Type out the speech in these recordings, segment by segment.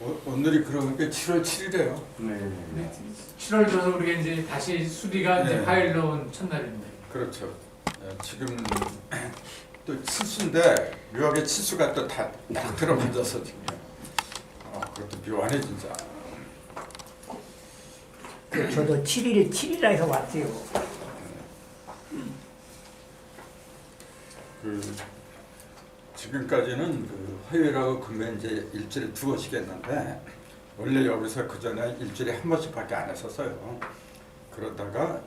오늘이 그러니까 7월 7일이에요. 네. 7월 들어서 우리가 이제 다시 수리가 이제 네. 파일 넣은 첫날입니다. 그렇죠. 지금 또 치수인데 묘하게 치수가 또 다 들어맞아서 지금. 그것도 묘하네 진짜. 저도 7일이라 해서 왔어요. 지금까지는 화요일하고 금요일 이제 일주일에 2번씩 했는데 원래 여기서 그 전에 일주일에 1번씩밖에 안 했었어요. 그러다가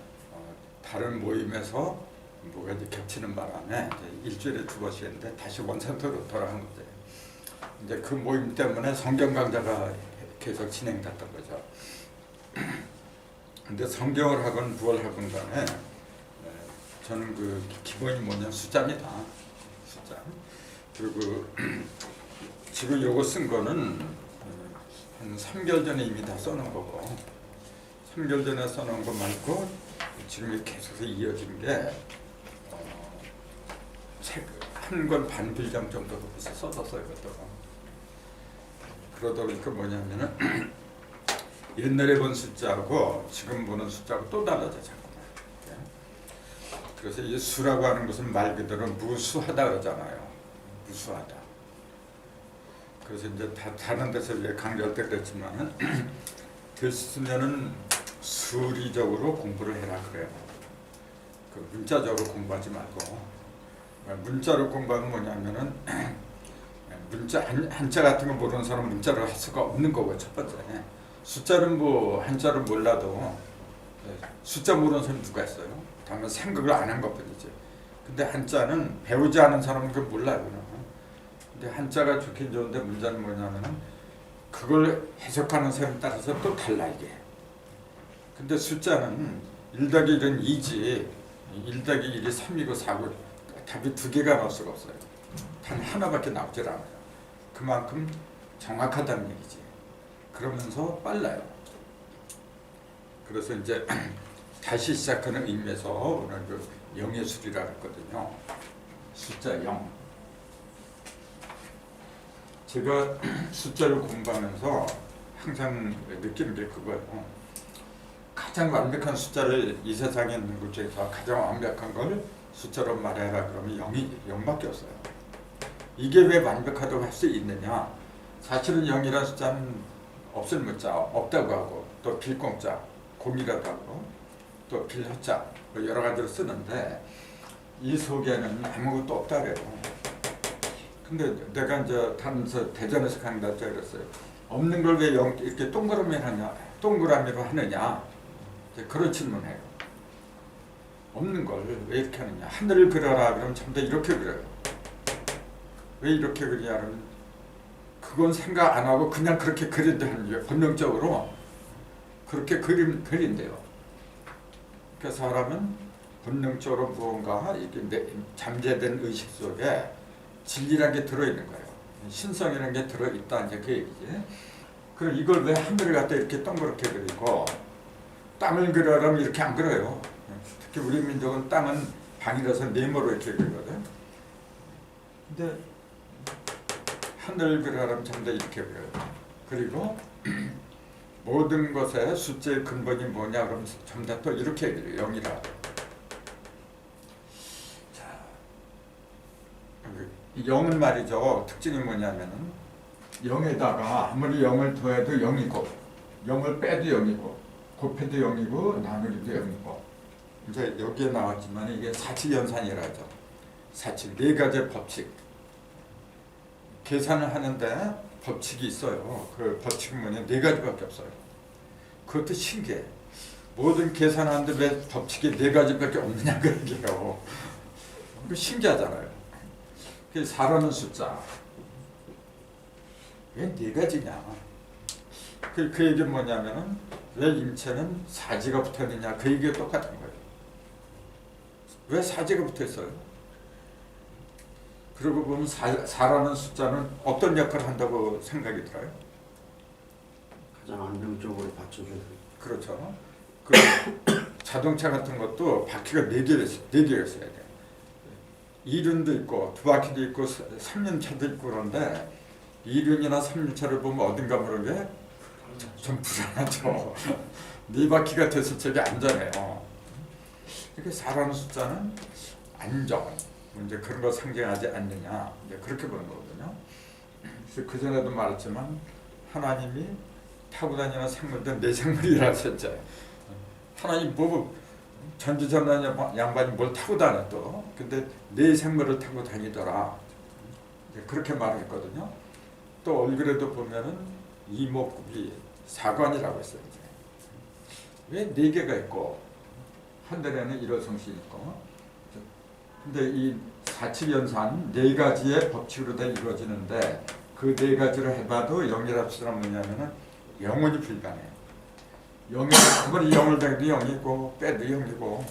다른 모임에서 뭐가 이제 겹치는 바람에 이제 일주일에 2번씩 했는데 다시 원센터로 돌아간 거죠. 이제 그 모임 때문에 성경 강좌가 계속 진행됐던 거죠. 근데 성경을 하건 무엇을 하건 간에 저는 그 기본이 뭐냐면 숫자입니다. 숫자. 그리고 지금 요거 쓴 거는 한 3개월 전에 이미 다 써놓은 거고 3개월 전에 써놓은 거 말고 지금 계속해서 이어진 게 책 한 권 반 분량 정도 벌써 써졌어요. 그것도. 그러다 보니까 뭐냐면은 옛날에 본 숫자하고 지금 보는 숫자하고 또 달라져 자꾸만. 그래서 이 수라고 하는 것은 말 그대로 무수하다 그러잖아요. 무수하다. 그래서 이제 다른 데서 이제 강좌할 때 그랬지만은 됐으면은 수리적으로 공부를 해라 그래요. 그 문자적으로 공부하지 말고 문자로 공부하면 뭐냐면은 문자 한자 같은 거 모르는 사람 문자로 할 수가 없는 거고 첫 번째. 숫자는 뭐 한자를 몰라도 숫자 모르는 사람 누가 있어요? 다만 생각을 안 한 것뿐이지. 근데 한자는 배우지 않은 사람은 그걸 몰라요. 근데 한자가 좋긴 좋은데 문제는 뭐냐면은 그걸 해석하는 사람에 따라서 또 달라 이게. 근데 숫자는 1 더하기 1은 2지 1 더하기 1이 3이고 4고 답이 2개가 나올 수가 없어요. 단 하나밖에 나오질 않아요. 그만큼 정확하다는 얘기지. 그러면서 빨라요. 그래서 이제 다시 시작하는 의미에서 오늘 그 영의 수리라 했거든요. 숫자 0. 제가 숫자를 공부하면서 항상 느끼는 게 그거예요. 가장 완벽한 숫자를 이 세상에 있는 것 중에서 가장 완벽한 걸 숫자로 말해라 그러면 0밖에 없어요. 이게 왜 완벽하다고 할 수 있느냐? 사실은 0이라는 숫자는 없을 문자 없다고 하고 또 빌공자 공이라고 하고 또 빌허자 뭐 여러 가지로 쓰는데 이 속에는 아무것도 없다 그래요. 근데 내가 이제 다른서 대전에서 강의할 때 그랬어요. 없는 걸 왜 이렇게 동그라미로 하느냐? 그런 질문해요. 없는 걸 왜 이렇게 하느냐? 하늘을 그려라 그러면 전부 다 이렇게 그려요. 왜 이렇게 그리냐 그러면 그건 생각 안 하고 그냥 그렇게 그린다는 거예요. 본능적으로 그렇게 그린대요. 그래서 사람은 본능적으로 무언가 이게 잠재된 의식 속에 진리라는 게 들어있는 거예요. 신성이라는 게 들어있다 이제 그 얘기지. 그럼 이걸 왜 하늘을 갖다 이렇게 동그랗게 그리고 땅을 그려라면 이렇게 안 그려요. 특히 우리 민족은 땅은 방이라서 네모로 이렇게 그리거든. 근데 하늘 그려라면 전부 다 이렇게 그려요. 그리고 모든 것의 숫자의 근본이 뭐냐 그러면 전부 다 또 이렇게 그려요. 0이라. 자, 0은 말이죠. 특징이 뭐냐면은 0에다가 아무리 0을 더해도 0이고 0을 빼도 0이고 곱해도 0이고 나누기도 0이고 이제 여기에 나왔지만 이게 사칙연산이라 하죠. 사칙, 네 가지 법칙. 계산을 하는데 법칙이 있어요. 그 법칙은 뭐냐? 네 가지밖에 없어요. 그것도 신기해. 모든 계산하는데 왜 법칙이 네 가지밖에 없느냐 그런 게요. 신기하잖아요. 그 4라는 숫자. 왜 네 가지냐? 그 얘기는 뭐냐면은 왜 인체는 사지가 붙어있느냐? 그 얘기가 똑같은 거예요. 왜 사지가 붙어있어요? 그러고 보면 4라는 숫자는 어떤 역할을 한다고 생각이 들어요? 가장 안정적으로 받쳐줘요. 그렇죠. 그 자동차 같은 것도 바퀴가 4개가 있어야 돼요. 2륜도 있고 2바퀴도 있고 3륜차도 있고 그런데 2륜이나 3륜차를 보면 어딘가 모르게 좀 불안하죠. 네 바퀴가 됐을 적에 안전해요. 이렇게 4라는 숫자는 안정, 이제 그런 거 상징하지 않느냐, 이제 그렇게 보는 거거든요. 그래서 그 전에도 말했지만 하나님이 타고 다니는 생물들 내 생물이라 하셨죠. 하나님 뭐 전지전능한 양반이 뭘 타고 다녀 또, 근데 내 생물을 타고 다니더라. 이제 그렇게 말했거든요. 또 얼굴에도 보면은 이목구비 사관이라고 했어요. 왜 네 개가 있고 한들에는 일어성시 있고, 근데 이 사치연산 네 가지의 법칙으로 다 이루어지는데 그 네 가지를 해봐도 영이라는 숫자는 뭐냐면은 영원히 불가능해요. 영이 아무리 영을 대도 영이고 빼도 영이고,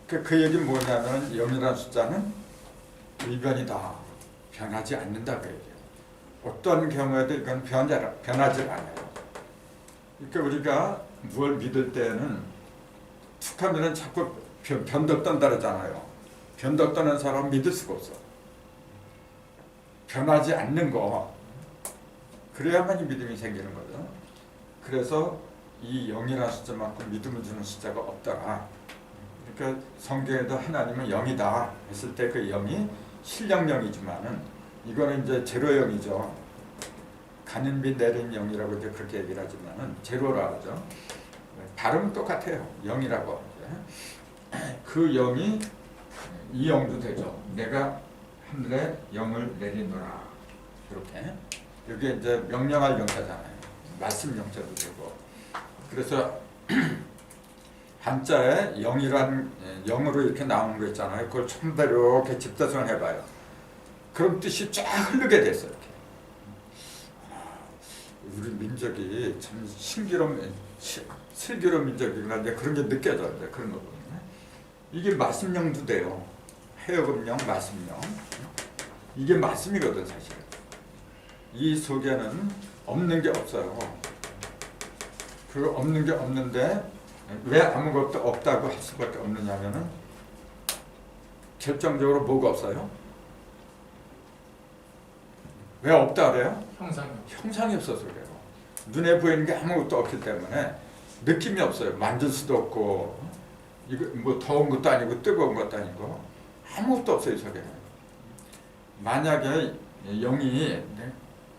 그 얘기는 뭐냐면 영이라는 숫자는 일변이다, 변하지 않는다 그 얘기예요. 어떤 경우에도 이건 변하지 않아요. 그러니까 우리가 무엇을 믿을 때는 툭하면은 자꾸 변덕 떤다 그러잖아요. 변덕 떠는 사람 믿을 수가 없어. 변하지 않는 거, 그래야만 이 믿음이 생기는 거죠. 그래서 이 0이라는 숫자만큼 믿음을 주는 숫자가 없더라. 그러니까 성경에도 하나님은 0이다 했을 때 그 0이 신령령이지만은 이거는 이제 제로형이죠. 가는 비 내린 0이라고 이제 그렇게 얘기를 하지만은 제로라고 하죠. 발음은 똑같아요. 0이라고. 그 0이 이 0도 되죠. 내가 하늘에 0을 내리노라. 이렇게. 여기 이제 명령할 영자잖아요. 말씀 영자도 되고. 그래서 한자에 0이란 0으로 이렇게 나오는 거 있잖아요. 그걸 처음 이렇게 집다성을 해봐요. 그럼 뜻이 쫙 흐르게 됐어요. 이렇게. 우리 민족이 참 슬기로운 민족이구나. 그런 게 느껴져요. 그런 거 보면. 이게 말씀령도 돼요. 해역음령, 말씀령. 이게 말씀이거든 사실. 이 속에는 없는 게 없어요. 그 없는 게 없는데 왜 아무것도 없다고 할 수밖에 없느냐면은 결정적으로 뭐가 없어요? 왜 없다 그래요? 형상이 없어서 그래요. 눈에 보이는 게 아무것도 없기 때문에 느낌이 없어요. 만질 수도 없고, 이거 뭐 더운 것도 아니고 뜨거운 것도 아니고 아무것도 없어요. 이 속에는. 만약에 영이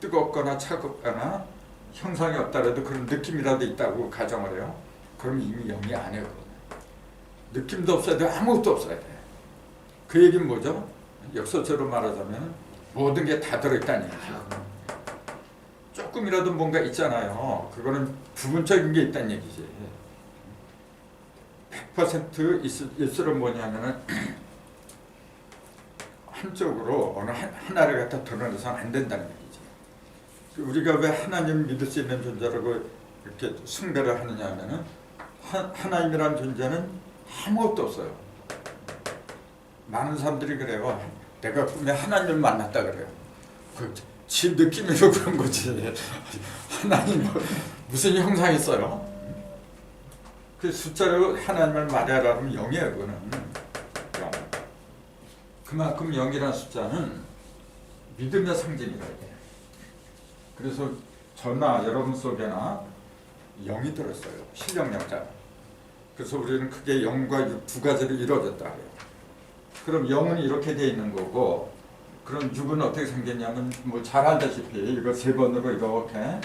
뜨겁거나 차갑거나 형상이 없다라도 그런 느낌이라도 있다고 가정을 해요. 그럼 이미 영이 아니에요. 느낌도 없어야 돼. 아무것도 없어야 돼. 그 얘기는 뭐죠? 역설적으로 말하자면 모든 게 다 들어있다는 얘기죠. 조금이라도 뭔가 있잖아요. 그거는 부분적인 게 있다는 얘기지. 100% 있으면 뭐냐면은 한쪽으로 어느 하나를 갖다 드러내서는 안 된다는 얘기지. 우리가 왜 하나님 믿을 수 있는 존재라고 이렇게 숭배를 하느냐 하면은 하나님이라는 존재는 아무것도 없어요. 많은 사람들이 그래요. 내가 꿈에 하나님을 만났다 그래요. 지 느낌으로 그런 거지. 하나님 무슨 형상이 있어요? 그 숫자로 하나님을 말하라 하면 0이에요. 그거는 0. 그만큼 0이라는 숫자는 믿음의 상징이라 해요. 그래서 저나 여러분 속에나 0이 들었어요. 신령령자. 그래서 우리는 크게 0과 6 두 가지로 이루어졌다 해요. 그럼 0은 이렇게 돼 있는 거고, 그럼 6은 어떻게 생겼냐면 뭐 잘 알다시피 이거 세 번으로 이렇게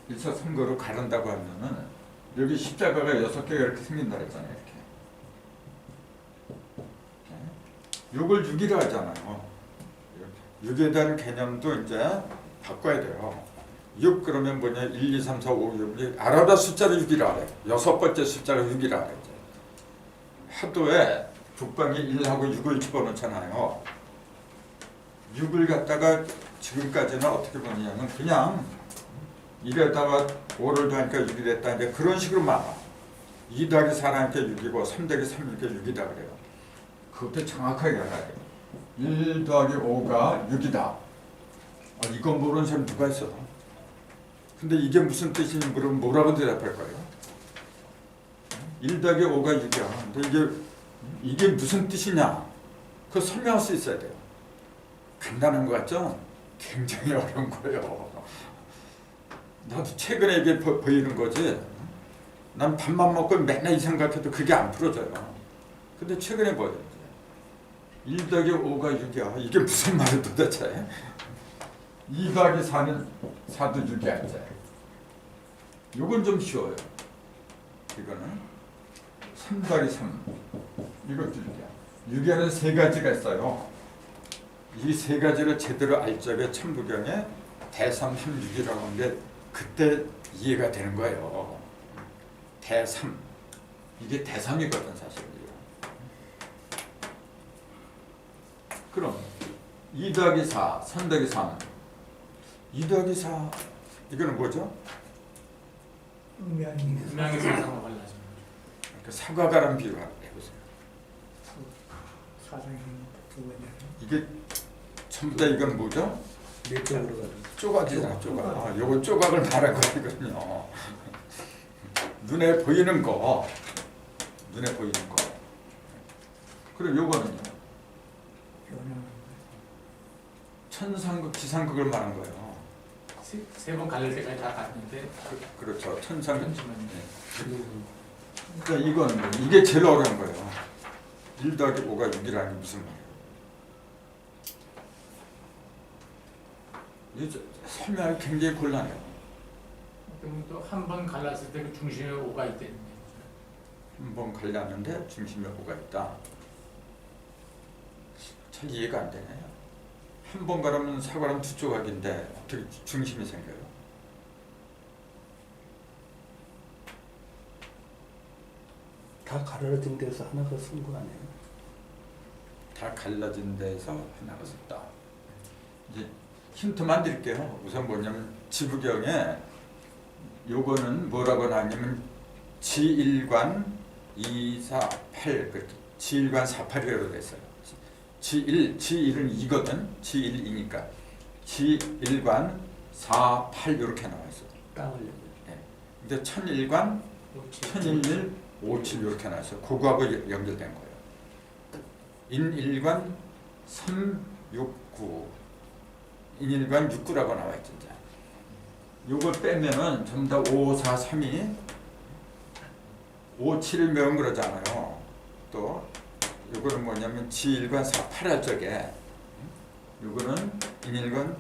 일사삼거로 가른다고 하면은 여기 십자가가 6개가 이렇게 생긴다 그랬잖아요. 이렇게 6을 6이라 하잖아요. 6에 대한 개념도 이제 바꿔야 돼요. 6 그러면 뭐냐, 1, 2, 3, 4, 5, 6 아라바 숫자를 6이라 그래. 6번째 숫자를 6이라 그래. 하도에 북방에 1하고 6을 집어넣잖아요. 6을 갖다가 지금까지는 어떻게 보냐면 그냥 1에다가 5를 더하니까 6이 됐다. 이제 그런 식으로 말아. 2 더하기 4라니까 6이고 3 더하기 3이니까 6이다 그래요. 그것도 정확하게 알아야 돼요. 1 더하기 5가 6이다. 이건 모르는 사람 누가 있어? 근데 이게 무슨 뜻인지 물으면 뭐라고 대답할 거예요? 1 더하기 5가 6이야. 근데 이게 무슨 뜻이냐? 그거 설명할 수 있어야 돼요. 간단한 것 같죠? 굉장히 어려운 거예요. 나도 최근에 이게 보이는 거지. 난 밥만 먹고 맨날 이 생각해도 그게 안 풀어져요. 근데 최근에 뭐예요? 1 더하기 5가 6이야. 이게 무슨 말이야 도대체? 2 더하기 4는 4도 6이야 이제. 요건 좀 쉬워요. 이거는 3 더하기 3 이것도 6이야. 6에는 세 가지가 있어요. 이 세 가지를 제대로 알 적에 천부경에 대삼함육이라고 하는 게 그때 이해가 되는 거예요. 대삼 이게 대삼이거든 사실. 그럼 2 더하기 4, 3 더하기 3 2 더하기 4 이거는 뭐죠? 음양이 음양의 사상과 갈라져. 그 사과가랑 비교해보세요. 사상이 두 번째. 이게 전부 다 이건 뭐죠? 몇 쪽으로 가죠? 조각이잖아 조각. 아, 요거 조각을 말한 거거든요. 눈에 보이는 거, 눈에 보이는 거. 그럼 요거는요? 변화하는 천상극, 지상극을 말한 거예요. 세 번 갈릴 때까지 다 갔는데 그렇죠. 천상극. 편지만 그러니까 이건 이게 제일 어려운 거예요. 1 더하기 5가 6이라는 게 무슨 말이에요? 이게 설명이 굉장히 곤란해요. 그러면 또 한 번 갈랐을 때 그 중심에 5가 있다는 얘기죠. 한번 갈렸는데 중심에 5가 있다. 잘 이해가 안 되네요. 한 번 가르면 사과랑 두 조각인데 어떻게 중심이 생겨요? 다 가르친 데서 하나가 쓴 거 아니에요? 다 갈라진 데서 하나가 섰다. 이제 힌트만 드릴게요. 우선 뭐냐면 지부경에 요거는 뭐라고 나냐면 지일관 2, 4, 8 그렇게 지일관 4, 8이라고 돼 있어요. 지일은 2거든. 지일이니까 지일관 4, 8 이렇게 나와 있어요. 땅을 예. 근데 천일관, 천일일, 5, 7 이렇게 나와 있어요. 그거하고 연결된 거예요. 인일관 3, 6, 9 인일관 6, 9라고 나와 있죠. 이제. 요걸 빼면은 전부 다 5, 4, 3이 5, 7을 매운 그러잖아요. 또 요거는 뭐냐면 지일관 4, 8 할 적에 요거는 인일관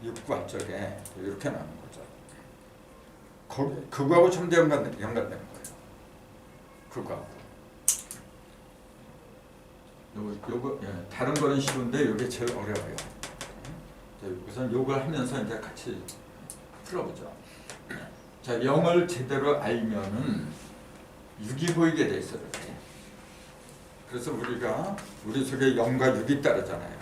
6, 9 할 적에 이렇게 나오는 거죠. 그거하고 전부 다 연관되는 거예요. 그거하고. 요거 다른 거는 쉬운데 요게 제일 어려워요. 우선 요걸 하면서 이제 같이 풀어보죠. 자, 0을 제대로 알면은 6이 보이게 돼 있어요. 이렇게. 그래서 우리가 우리 속에 0과 6이 따르잖아요.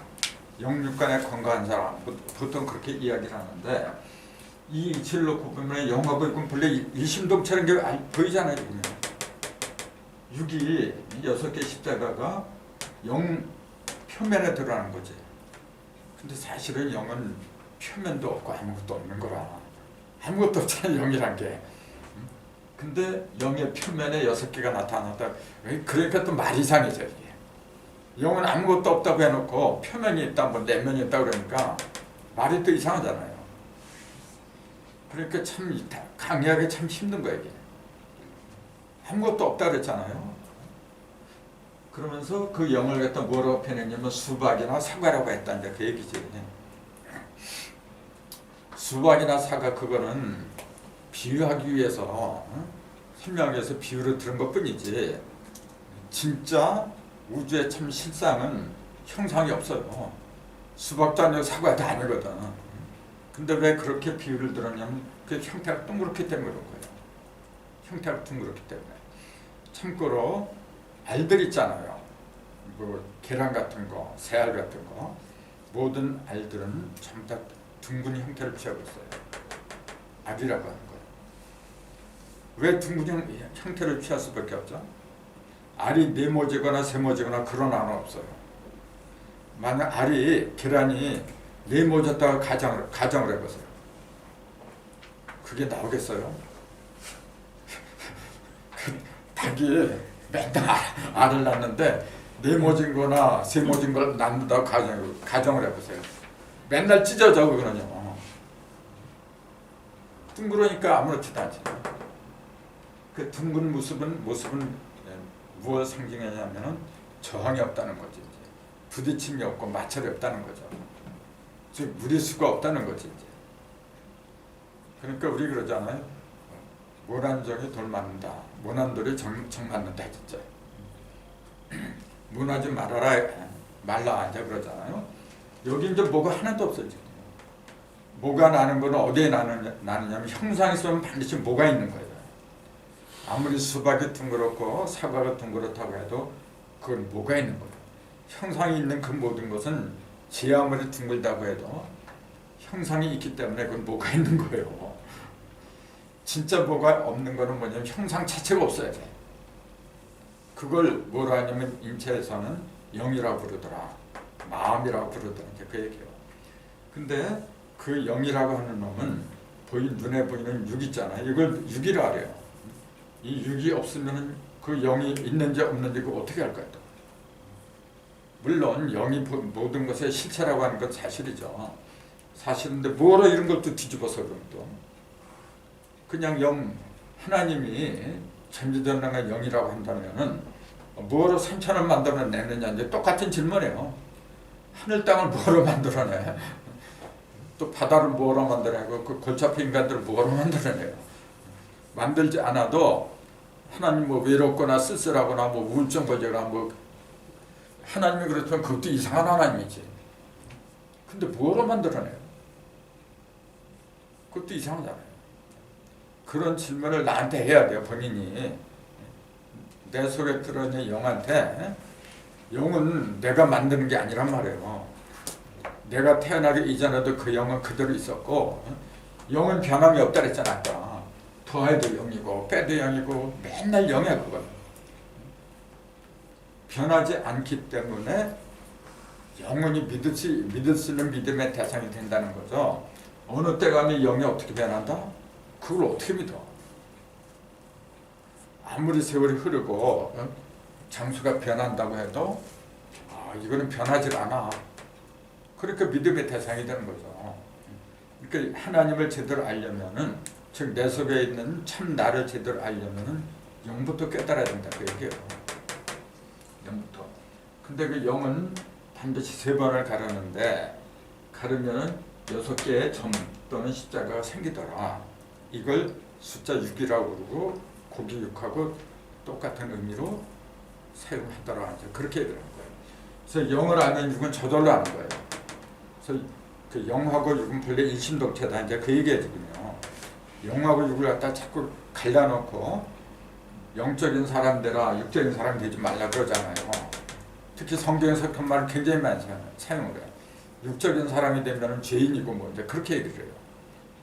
0, 6간의 건강한 사람 보통 그렇게 이야기를 하는데 이 이치를 놓고 보면 0하고 6은 본래 일심동체라는 게 보이잖아요. 6이 6개 십자가가 0 표면에 들어가는 거지. 근데 사실은 0은 표면도 없고 아무것도 없는 거라. 아무것도 없잖아 0이란 게. 근데 0의 표면에 6개가 나타났다. 그러니까 또 말이 이상해져 이게. 0은 아무것도 없다고 해놓고 표면이 있다, 뭐 내면이 있다 그러니까 말이 또 이상하잖아요. 그러니까 참 강의하기 참 힘든 거야 이게. 아무것도 없다 그랬잖아요. 그러면서 그 0을 갖다 뭐라고 표현했냐면 수박이나 사과라고 했다는데 그 얘기지. 수박이나 사과 그거는 비유하기 위해서 설명하기 위해서 비유를 들은 것뿐이지 진짜 우주의 참 실상은 형상이 없어요. 수박도 아니고 사과도 아니거든. 근데 왜 그렇게 비유를 들었냐면 그 형태가 둥그렇기 때문에 그런 거예요. 형태가 둥그렇기 때문에. 참고로 알들 있잖아요. 뭐 계란 같은 거, 새알 같은 거 모든 알들은 전부 다 둥근 형태를 취하고 있어요. 알이라고 하는 거예요. 왜 둥근 형태를 취할 수밖에 없죠? 알이 네모지거나 세모지거나 그런 알은 없어요. 만약 알이 계란이 네모졌다가 가정을 해보세요. 그게 나오겠어요? 닭이 맨날 알을 낳는데 네모진 거나 세모진 걸 낳는다고 가정을 해보세요. 맨날 찢어져 그러냐. 둥그러니까 아무렇지도 않지. 그 둥근 모습은 무엇을 상징하냐면은 저항이 없다는 거지. 이제. 부딪힘이 없고 마찰이 없다는 거죠. 즉 무리수가 없다는 거지. 이제. 그러니까 우리 그러잖아요. 모난정이 돌 맞는다. 모난돌이 정 맞는다. 진짜. 문하지 말라 이제 그러잖아요. 여기 이제 뭐가 하나도 없어요. 지금. 뭐가 나는 건 어디에 나느냐면 형상이 있으면 반드시 뭐가 있는 거예요. 아무리 수박이 둥그렇고 사과가 둥그렇다고 해도 그건 뭐가 있는 거예요. 형상이 있는 그 모든 것은 지 아무리 둥글다고 해도 형상이 있기 때문에 그건 뭐가 있는 거예요. 진짜 뭐가 없는 거는 뭐냐면 형상 자체가 없어야 돼. 그걸 뭐라 하냐면 인체에서는 영이라고 부르더라. 마음이라고 부르더라. 이제 그 얘기예요. 근데 그 영이라고 하는 놈은 눈에 보이는 육 있잖아요. 이걸 육이라 그래요. 이 육이 없으면 그 영이 있는지 없는지 그거 어떻게 할까요? 물론 영이 모든 것의 실체라고 하는 건 사실이죠. 사실인데 뭐로 이런 것도 뒤집어서 그럼 또 그냥 영 하나님이 전지전능한 영이라고 한다면은 뭐로 산천을 만들어내느냐 이제 똑같은 질문이에요. 하늘 땅을 뭐로 만들어내? 또 바다를 뭐로 만들어내고 그 골차파 인간들을 뭐로 만들어내요? 만들지 않아도 하나님 뭐 외롭거나 쓸쓸하거나 뭐 우울증 걸려라 뭐 하나님이 그렇다면 그것도 이상한 하나님이지. 근데 뭐로 만들어내요? 그것도 이상하잖아요. 그런 질문을 나한테 해야 돼요. 본인이. 내 속에 들어있는 영한테 영은 내가 만드는 게 아니란 말이에요. 내가 태어나기 이전에도 그 영은 그대로 있었고 영은 변함이 없다 그랬잖아. 아까. 더해도 영이고 빼도 영이고 맨날 영이야 그건. 변하지 않기 때문에 영원히 믿을 수 있는 믿음의 대상이 된다는 거죠. 어느 때 가면 영이 어떻게 변한다? 그걸 어떻게 믿어? 아무리 세월이 흐르고 장수가 변한다고 해도 이거는 변하지 않아. 그러니까 믿음의 대상이 되는 거죠. 그러니까 하나님을 제대로 알려면은 즉 내 속에 있는 참 나를 제대로 알려면은 영부터 깨달아야 된다 그 얘기예요. 영부터. 근데 그 영은 반드시 3번을 가르는데 가르면은 6개의 점 또는 십자가가 생기더라. 이걸 숫자 6이라고 그러고 고기 6하고 똑같은 의미로 사용하더라. 이제 그렇게 얘기를 하는 거예요. 그래서 영을 알면 6은 저절로 아는 거예요. 그래서 그 0하고 6은 본래 일심동체다. 이제 그 얘기예요 지금요. 0하고 6을 갖다 자꾸 갈라놓고 영적인 사람 되라 육적인 사람 되지 말라 그러잖아요. 특히 성경에서 그 말을 굉장히 많이 사용을 해요. 육적인 사람이 되면 죄인이고 뭐 이제 그렇게 얘기를 해요.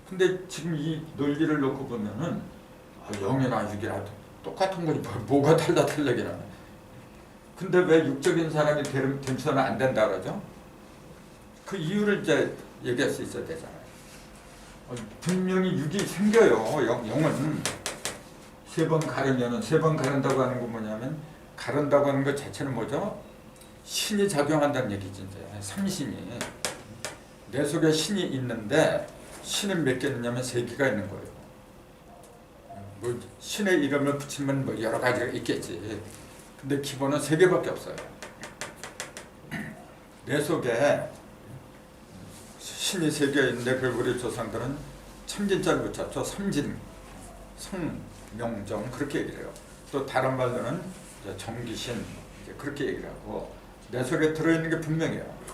근데 지금 이 논리를 놓고 보면은 0이나 6이나 똑같은 거니 뭐가 틀리긴 하네. 근데 왜 육적인 사람이 되서는 안 된다 그러죠? 그 이유를 이제 얘기할 수 있어야 되잖아요. 분명히 6이 생겨요. 영은 3번 가르면은 3번 가른다고 하는 건 뭐냐면 가른다고 하는 것 자체는 뭐죠? 신이 작용한다는 얘기지. 이제 삼신이 내 속에 신이 있는데 신은 몇 개 있냐면 3개가 있는 거예요. 뭐 신의 이름을 붙이면 뭐 여러 가지가 있겠지. 근데 기본은 3개밖에 없어요. 내 속에 신이 3개 있는데 그 우리 조상들은 참진자를 붙였죠. 삼진, 성, 명, 정 그렇게 얘기를 해요. 또 다른 말로는 정기신 그렇게 얘기를 하고 내 속에 들어있는 게 분명해요.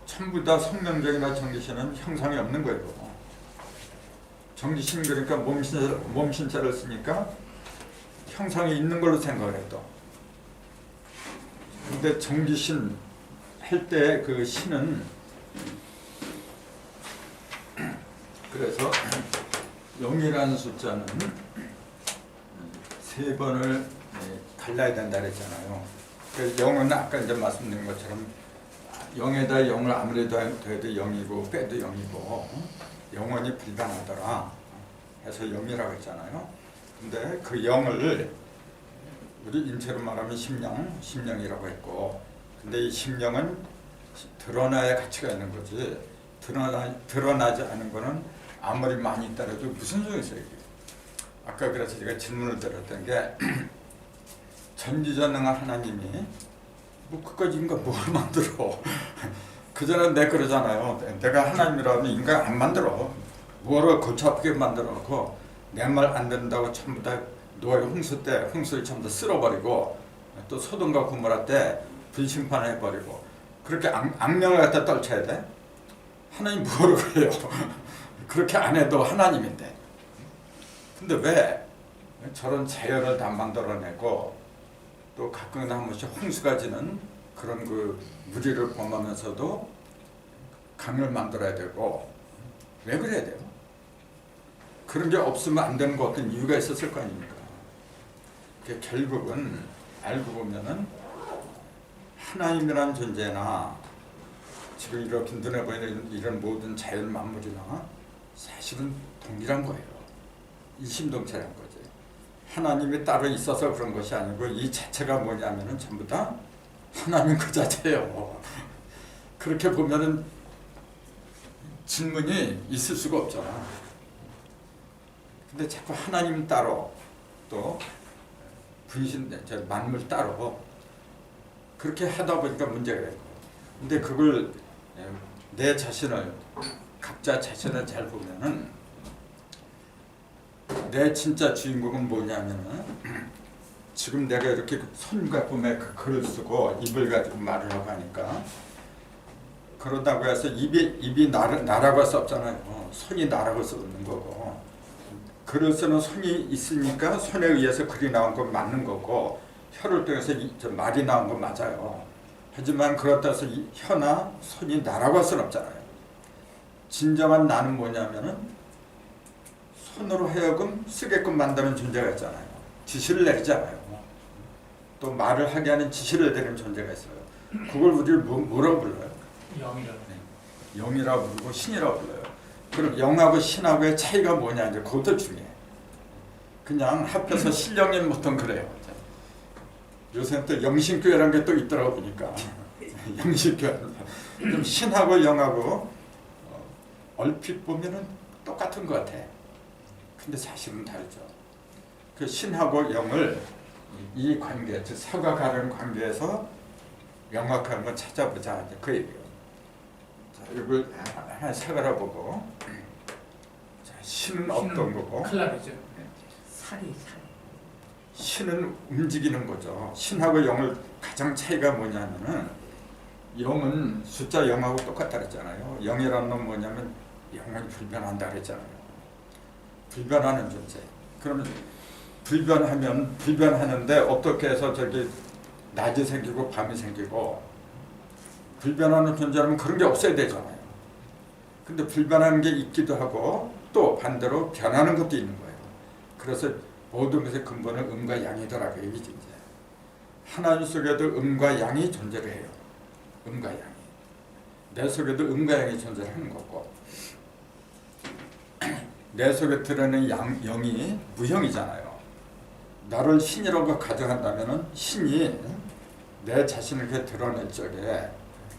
전부 다 성명정이나 정기신은 형상이 없는 거예요. 정기신 그러니까 몸신체를 쓰니까 형상이 있는 걸로 생각을 해도. 근데 정기신 할 때 그 신은 그래서 0이라는 숫자는 3번을 갈라야 된다 그랬잖아요. 그래서 0은 아까 이제 말씀드린 것처럼 0에다 0을 아무리 더해도 0이고 빼도 0이고 영원히 불변하더라 해서 0이라고 했잖아요. 근데 그 0을 우리 인체로 말하면 심령이라고 했고 근데 이 심령은 드러나야 가치가 있는 거지 드러나지 않은 거는 아무리 많이 있더라도 무슨 소용이 있어요 이게. 아까 그래서 제가 질문을 드렸던 게 전지전능한 하나님이 뭐 그까지 인간 뭘 만들어. 그전에 내가 그러잖아요. 내가 하나님이라면 인간 안 만들어. 뭐를 골치 아프게 만들어 놓고 내 말 안 듣는다고 전부 다 노아의 홍수 때 홍수를 전부 다 쓸어버리고 또 소돔과 고모라 때 불심판을 해버리고 그렇게 악명을 갖다 떨쳐야 돼? 하나님 뭐로 그래요? 그렇게 안 해도 하나님인데. 근데 왜 저런 자연을 다 만들어내고 또 가끔은 한 번씩 홍수가 지는 그런 그 무리를 범하면서도 강을 만들어야 되고 왜 그래야 돼요? 그런 게 없으면 안 되는 거 어떤 이유가 있었을 거 아닙니까? 결국은 알고 보면은 하나님이라는 존재나 지금 이렇게 눈에 보이는 이런 모든 자연 만물이나 사실은 동일한 거예요. 일심동체란 거지. 하나님이 따로 있어서 그런 것이 아니고 이 자체가 뭐냐면은 전부 다 하나님 그 자체예요. 그렇게 보면은 질문이 있을 수가 없잖아. 근데 자꾸 하나님 따로 또 분신 만물 따로 그렇게 하다 보니까 문제가 되고. 근데 그걸 내 자신을 각자 자신을 잘 보면은 내 진짜 주인공은 뭐냐면은 지금 내가 이렇게 손 갖고 그 글을 쓰고 입을 가지고 말을 하고 하니까 그러다고 해서 입이 나라고 할 수 없잖아요. 손이 나라고 쓰는 거고 글을 쓰는 손이 있으니까 손에 의해서 글이 나온 건 맞는 거고 혀를 통해서 말이 나온 건 맞아요. 하지만 그렇다고 해서 혀나 손이 나라고 할 수는 없잖아요. 진정한 나는 뭐냐면은 손으로 하여금 쓰게끔 만드는 존재가 있잖아요. 지시를 내리잖아요. 또 말을 하게 하는 지시를 내리는 존재가 있어요. 그걸 우리를 뭐라고 불러요? 영이라고. 영이라고 부르고 신이라고 불러요. 그럼 영하고 신하고의 차이가 뭐냐 이제 그것도 중요해. 그냥 합해서 신령님 보통 그래요. 요새 또 영신교회라는 게 또 있더라고 보니까 영신교회. 좀 신하고 영하고 얼핏 보면은 똑같은 것 같아. 근데 사실은 다르죠. 그 신하고 영을 이 관계, 즉 사과 가는 관계에서 명확한 걸 찾아보자 이제 그 얘기예요. 자, 이걸 하나 사과라 보고. 자, 신은 어떤 거고? 칼날이죠. 살이 신은 움직이는 거죠. 신하고 영을 가장 차이가 뭐냐면은 영은 숫자 0하고 똑같다 그랬잖아요. 0이라는 건 뭐냐면 영은 불변한다 그랬잖아요. 불변하는 존재. 그러면 불변하면 불변하는데 어떻게 해서 저기 낮이 생기고 밤이 생기고 불변하는 존재라면 그런 게 없어야 되잖아요. 근데 불변하는 게 있기도 하고 또 반대로 변하는 것도 있는 거예요. 그래서 모든 것의 근본은 음과 양이더라고요. 이게 이제 하나님 속에도 음과 양이 존재를 해요. 음과 양이. 내 속에도 음과 양이 존재를 하는 거고 내 속에 드러나는 영이 무형이잖아요. 나를 신이라고 가정한다면은 신이 내 자신을 이렇게 드러낼 적에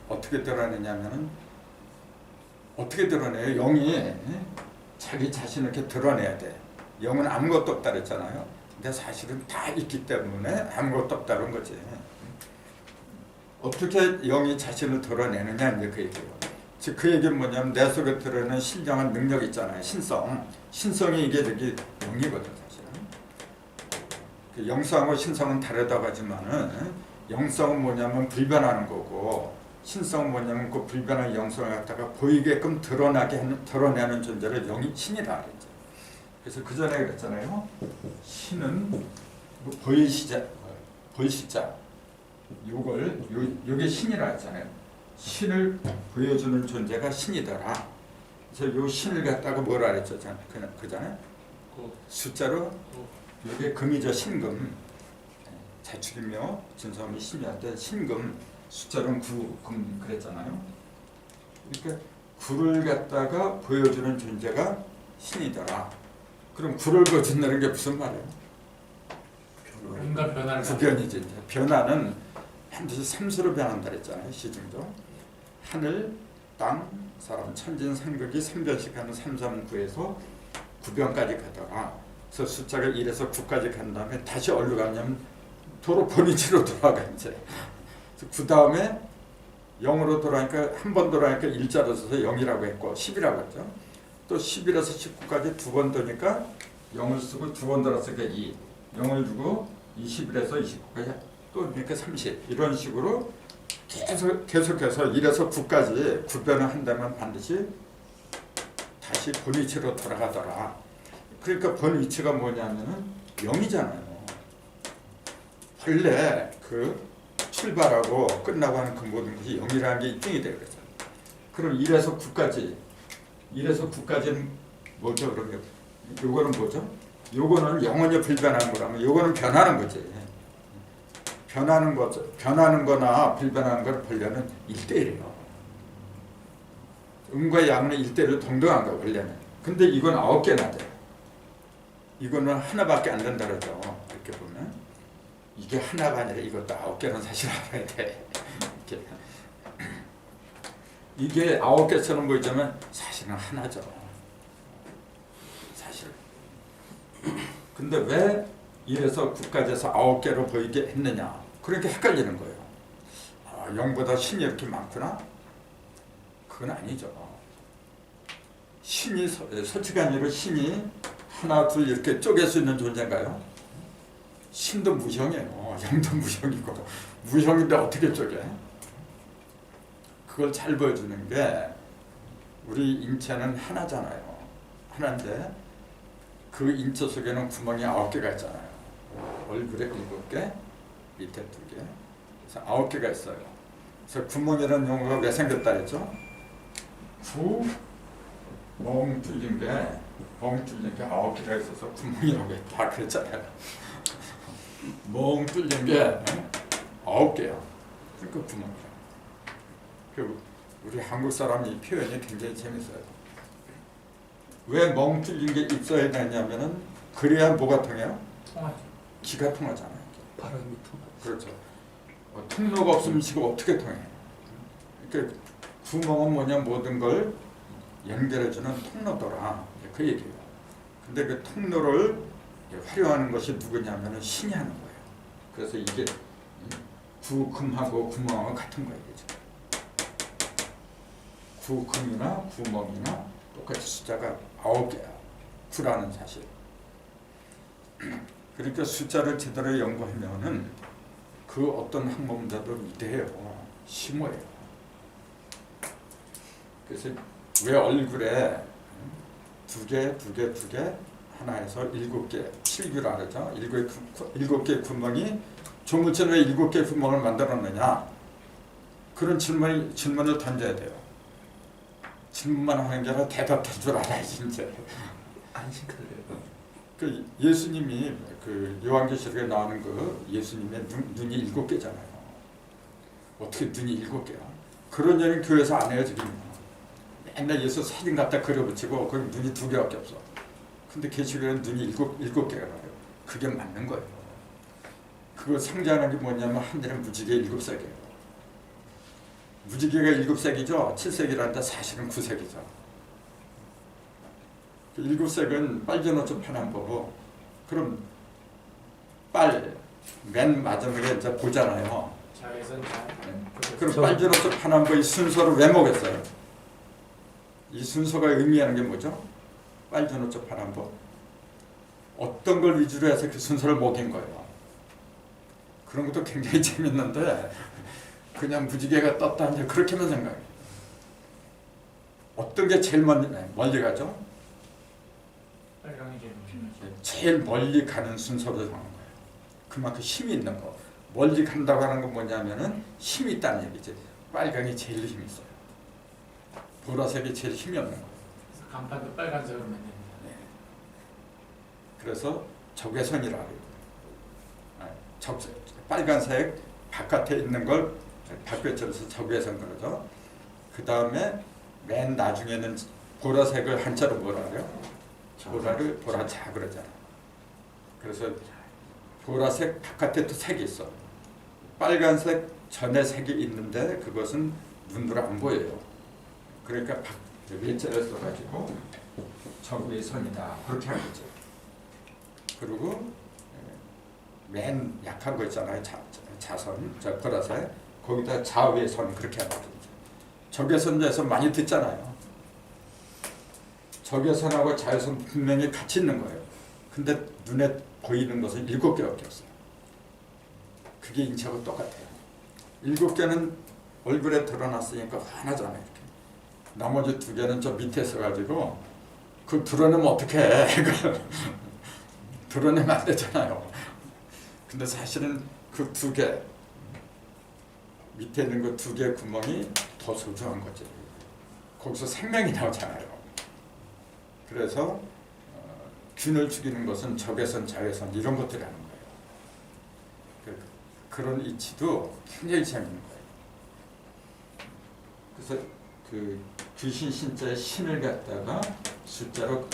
어떻게 드러내냐면은 어떻게 드러내요? 영이 자기 자신을 이렇게 드러내야 돼. 영은 아무것도 없다 그랬잖아요. 근데 사실은 다 있기 때문에 아무것도 없다는 거지. 어떻게 영이 자신을 드러내느냐 이제 그 얘기예요. 즉 그 얘기는 뭐냐면 내 속에 드러내는 신령한 능력 있잖아요. 신성이 이게 저기 영이거든 사실은. 그 영성하고 신성은 다르다고 하지만은 영성은 뭐냐면 불변하는 거고 신성은 뭐냐면 그 불변한 영성을 갖다가 보이게끔 드러내는 존재를 영이 신이라 그랬죠. 그래서 그 전에 그랬잖아요. 신은 보이시자 요게 신이라 했잖아요. 신을 보여주는 존재가 신이더라. 그래서 요 신을 갖다가 뭐라 그랬죠? 그잖아요. 숫자로 이게 금이죠. 신금. 자축이며 진성이 신이한테 신금 숫자로는 9, 금 그랬잖아요. 그러니까 9를 갖다가 보여주는 존재가 신이더라. 그럼 9를 거둔다는 게 무슨 말이에요? 인간 변화를 구변이지. 변화는 반드시 3수로 변한다 그랬잖아요. 시중도. 하늘, 땅, 사람 천진상극이 3변씩 하는 3, 3, 9에서 9변까지 가더라. 그래서 숫자가 1에서 9까지 간 다음에 다시 어디로 가냐면 도로 본위치로 돌아가 이제. 그 다음에 0으로 돌아가니까 한 번 돌아가니까 일자로 써서 0이라고 했고 10이라고 했죠. 또 11에서 19까지 두 번 도니까 0을 쓰고 두 번 돌았으니까 2, 0을 주고 21에서 29까지 또 그러니까 30 이런 식으로 계속해서 1에서 9까지 9변을 한다면 반드시 다시 본위치로 돌아가더라. 그러니까 본위치가 뭐냐면은 0이잖아요. 원래 그 출발하고 끝나고 하는 그 모든 것이 0이라는 게 입증이 되어 그랬어요. 그럼 1에서 9까지는 뭐죠? 그러면 요거는 뭐죠? 요거는 영원히 불변하는 거라면 요거는 변하는 거지. 변하는 거나 불변하는 걸 보려면 1대1이에요. 음과 양은 1대1로 동등한 거 원래는. 근데 이건 9개나 돼요. 이거는 하나밖에 안 된다 그러죠. 이렇게 보면 이게 하나가 아니라 이것도 9개는 사실 알아야 돼. 이게 9개처럼 보이지만 사실은 하나죠. 사실. 근데 왜 1에서 9까지 해서 9개로 보이게 했느냐. 그러니까 헷갈리는 거예요. 0보다 신이 이렇게 많구나? 그건 아니죠. 신이 솔직한 이유로 신이 하나, 둘 이렇게 쪼갤 수 있는 존재인가요? 신도 무형이에요. 0도 무형이고 무형인데 어떻게 쪼개? 그걸 잘 보여주는 게 우리 인체는 하나잖아요. 하나인데 그 인체 속에는 구멍이 9개가 있잖아요. 얼굴에 7개, 밑에 2개, 그래서 9개가 있어요. 그래서 구멍이라는 용어가 왜 생겼다 했죠? 멍 뚫린 게 9개가 있어서 구멍이라고 다 그랬잖아요. 멍 뚫린 게 9개야. 그러니까 구멍이야. 우리 한국 사람 이 표현이 굉장히 재밌어요. 왜 멍 뚫린 게 있어야 되냐면은 그래야 뭐가 통해요? 통하죠. 기가 통하잖아요. 바람이 통하죠. 그렇죠. 통로가 없으면 지금 어떻게 통해? 그러니까 구멍은 뭐냐 모든 걸 연결해주는 통로더라. 그 얘기예요. 근데 그 통로를 활용하는 것이 누구냐면은 신이 하는 거예요. 그래서 이게 구금하고 구멍은 같은 거예요. 구금이나 구멍이나 똑같이 숫자가 9개야. 9라는 사실. 그러니까 숫자를 제대로 연구하면은 그 어떤 학문자도 위대해요. 심오해요. 그래서 왜 얼굴에 2개 하나에서 7개 7규라 그러죠. 7개 구멍이 조물처럼 왜 7개 구멍을 만들었느냐. 그런 질문을 던져야 돼요. 질문만 하는 게 아니라 대답할 줄 알아야지 이제. 안식을래요. 그 예수님이 그 요한계시록에 나오는 그 예수님의 눈이 7개잖아요. 어떻게 눈이 7개야? 그런 얘기는 교회에서 안 해요 지금. 맨날 예수 사진 갖다 그려붙이고 거기 눈이 2개밖에 없어. 근데 계시록에는 눈이 7개가 나와요. 그게 맞는 거예요. 그걸 상징하는 게 뭐냐면 하늘은 무지개 7색이에요. 무지개가 7색이죠. 7색이란다 사실은 9색이죠. 7색은 빨주노초 파남보고 그럼 맨 마지막에 이제 보잖아요. 자외선 잘. 그럼 빨주노초 파남보의 순서를 왜 먹였어요? 이 순서가 의미하는 게 뭐죠? 빨주노초 파남보 어떤 걸 위주로 해서 그 순서를 먹인 거예요. 그런 것도 굉장히 재밌는데 그냥 무지개가 떴다 이제 그렇게만 생각해요. 어떤 게 제일 멀리 가죠? 빨강이 제일 멀리 가는 순서로 정한 거예요. 그만큼 힘이 있는 거. 멀리 간다고 하는 건 뭐냐면은 힘이 있다는 얘기지. 빨강이 제일 힘이 있어요. 보라색이 제일 힘이 없는 거예요. 간판도 빨간색으로 만듭니다. 네. 그래서 적외선이라고 해요. 빨간색 바깥에 있는 걸 박배철에서 적외선 그러죠. 그 다음에 맨 나중에는 보라색을 한자로 뭐라 그래요? 보라를 보라자 그러잖아. 그래서 보라색 바깥에 또 색이 있어. 빨간색 전에 색이 있는데 그것은 눈으로 안 보여요. 그러니까 외자를 써가지고 적의 선이다 그렇게 한 거죠. 그리고 맨 약한 거 있잖아요. 자선, 저 보라색 거기다 좌우의 선 그렇게 하거든요. 적의 선에서 많이 듣잖아요. 적의 선하고 좌의 선 분명히 같이 있는 거예요. 근데 눈에 보이는 것은 7개밖에 없어요. 그게 인체하고 똑같아요. 7개는 얼굴에 드러났으니까 환하잖아요. 이렇게. 나머지 2개는 저 밑에 있어가지고 그 드러내면 어떡해. 드러내면 안 되잖아요. 근데 사실은 그 2개 밑에 있는 그 2개의 구멍이 더 소중한 거지. 거기서 생명이 나오잖아요. 그래서 균을 죽이는 것은 적외선, 자외선 이런 것들이 하는 거예요. 그런 이치도 굉장히 재밌는 거예요. 그래서 그 귀신 신자의 신을 갖다가 숫자로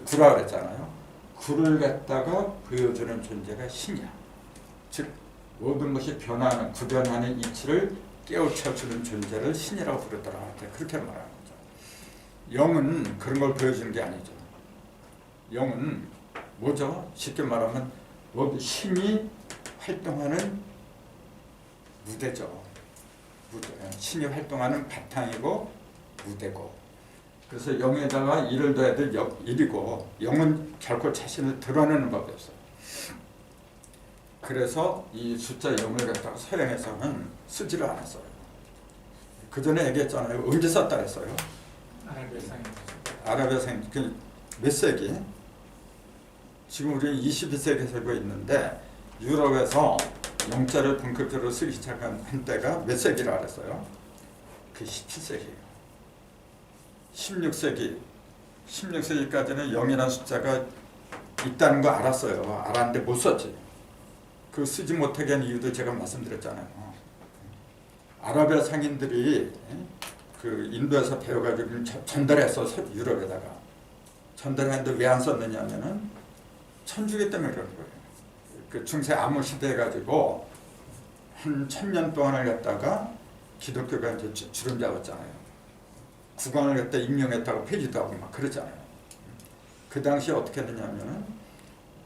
구라 그랬잖아요. 구를 갖다가 보여주는 존재가 신이야. 즉 모든 것이 변화하는 구변하는 이치를 깨우쳐주는 존재를 신이라고 부르더라. 그렇게 말하는 거죠. 영은 그런 걸 보여주는 게 아니죠. 영은 뭐죠? 쉽게 말하면 모두 신이 활동하는 무대죠. 신이 활동하는 바탕이고 무대고. 그래서 영에다가 일을 더해야 될 일이고 영은 결코 자신을 드러내는 법이 없어요. 그래서 이 숫자 0을 갖다가 서양에서는 쓰지를 않았어요. 그 전에 얘기했잖아요. 언제 썼다 그랬어요? 아라비아상이 몇 세기? 지금 우리는 21세기에 살고 있는데 유럽에서 영자를 본격적으로 쓰기 시작한 때가 몇 세기라 그랬어요? 그 17세기예요. 16세기까지는 0이라는 숫자가 있다는 거 알았어요. 알았는데 못 썼지. 그 쓰지 못하게 한 이유도 제가 말씀드렸잖아요. 아라비아 상인들이 그 인도에서 배워가지고 전달해서 유럽에다가 전달했는데 왜 안 썼느냐면은 천주교 때문에 그런 거예요. 그 중세 암호 시대 해가지고 한 1000년 동안을 갖다가 기독교가 이제 주름 잡았잖아요. 국왕을 갖다 임명했다고 폐지도 하고 막 그랬잖아요. 그 당시에 어떻게 했느냐면은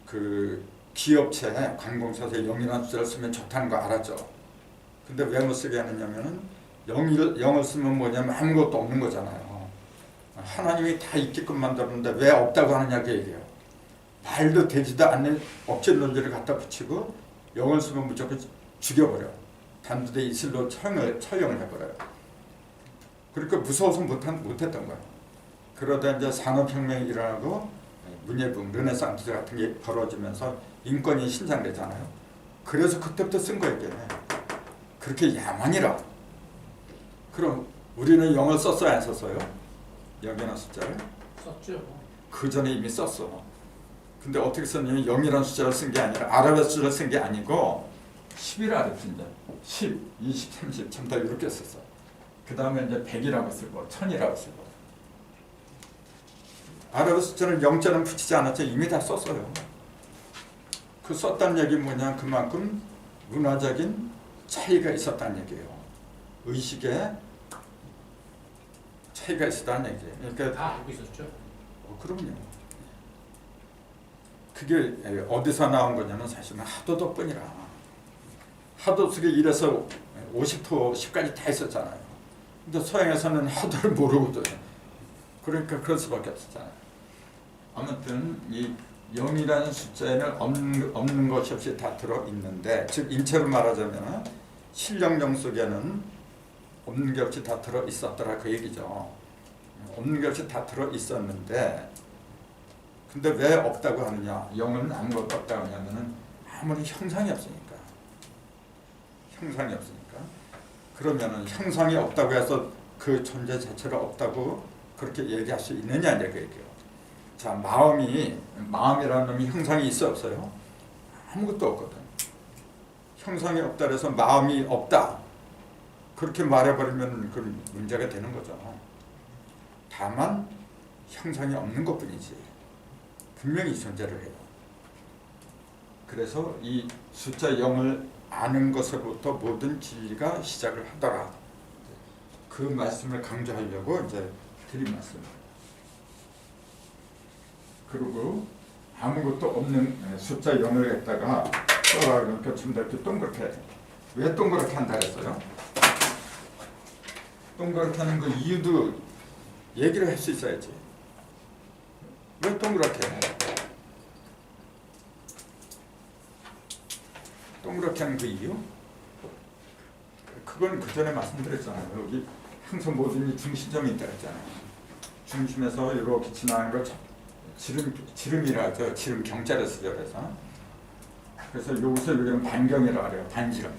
그 기업체 관공서에서 0이라는 숫자를 쓰면 좋다는 거 알았죠. 근데 왜 못 쓰게 하느냐면은 0을 쓰면 뭐냐면 아무것도 없는 거잖아요. 하나님이 다 있게끔 만들었는데 왜 없다고 하느냐 그 얘기예요. 말도 되지도 않는 억지 논리를 갖다 붙이고 0을 쓰면 무조건 죽여버려. 단두대 이슬로 처형을 해버려요. 그러니까 무서워서 못했던 거예요. 그러다 이제 산업혁명이 일어나고 문예부흥, 르네상스 같은 게 벌어지면서 인권이 신장되잖아요. 그래서 그때부터 쓴 거예요. 이게. 그렇게 야만이라. 그럼 우리는 0을 썼어요? 안 썼어요? 0이라는 숫자를? 썼죠. 그 전에 이미 썼어. 근데 어떻게 썼냐면 0이라는 숫자를 쓴 게 아니라 아라비아 숫자를 쓴 게 아니고 10이라 그랬습니다. 10, 20, 30 전부 다 이렇게 썼어. 그 다음에 이제 100이라고 쓰고 1000이라고 쓰고. 아라비아 숫자는 0자는 붙이지 않았죠. 이미 다 썼어요. 그 썼다는 얘기는 뭐냐, 그만큼 문화적인 차이가 있었다는 얘기예요. 의식에 차이가 있었다는 얘기예요. 그러니까 다 알고 있었죠. 그럼요. 그게 어디서 나온 거냐면 사실은 하도 덕분이라. 하도 속에 1에서 50도 10까지 다 있었잖아요. 근데 서양에서는 하도를 모르거든. 그러니까 그럴 수밖에 없었잖아요. 아무튼 이 0이라는 숫자에는 없는 것이 없이 다 들어있는데, 즉 인체로 말하자면 신령령 속에는 없는 게 없이 다 들어있었더라 그 얘기죠. 없는 게 없이 다 들어있었는데 근데 왜 없다고 하느냐, 0은 아무것도 없다고 하냐면은 아무리 형상이 없으니까. 형상이 없으니까. 그러면은 형상이 없다고 해서 그 존재 자체가 없다고 그렇게 얘기할 수 있느냐 이제 그 얘기예요. 자, 마음이라는 놈이 형상이 있어 없어요? 아무것도 없거든. 형상이 없다 그래서 마음이 없다 그렇게 말해버리면 그 문제가 되는 거죠. 다만 형상이 없는 것뿐이지 분명히 존재를 해요. 그래서 이 숫자 0을 아는 것으로부터 모든 진리가 시작을 하더라. 그 말씀을 강조하려고 이제 드린 말씀. 그리고 아무것도 없는 숫자 0을 갖다가 써라 그러니까 좀 더 이렇게 동그랗게 해야 돼. 왜 동그랗게 한다 그랬어요? 동그랗게 하는 그 이유도 얘기를 할 수 있어야지. 왜 동그랗게 해? 동그랗게 하는 그 이유? 그건 그 전에 말씀드렸잖아요. 여기 항상 모든 중심점이 있다 했잖아요. 중심에서 이렇게 지나가는 걸 지름이라 하죠. 지름 경자를 쓰죠. 그래서 여기서 여기는 반경이라고 그래요. 반지름.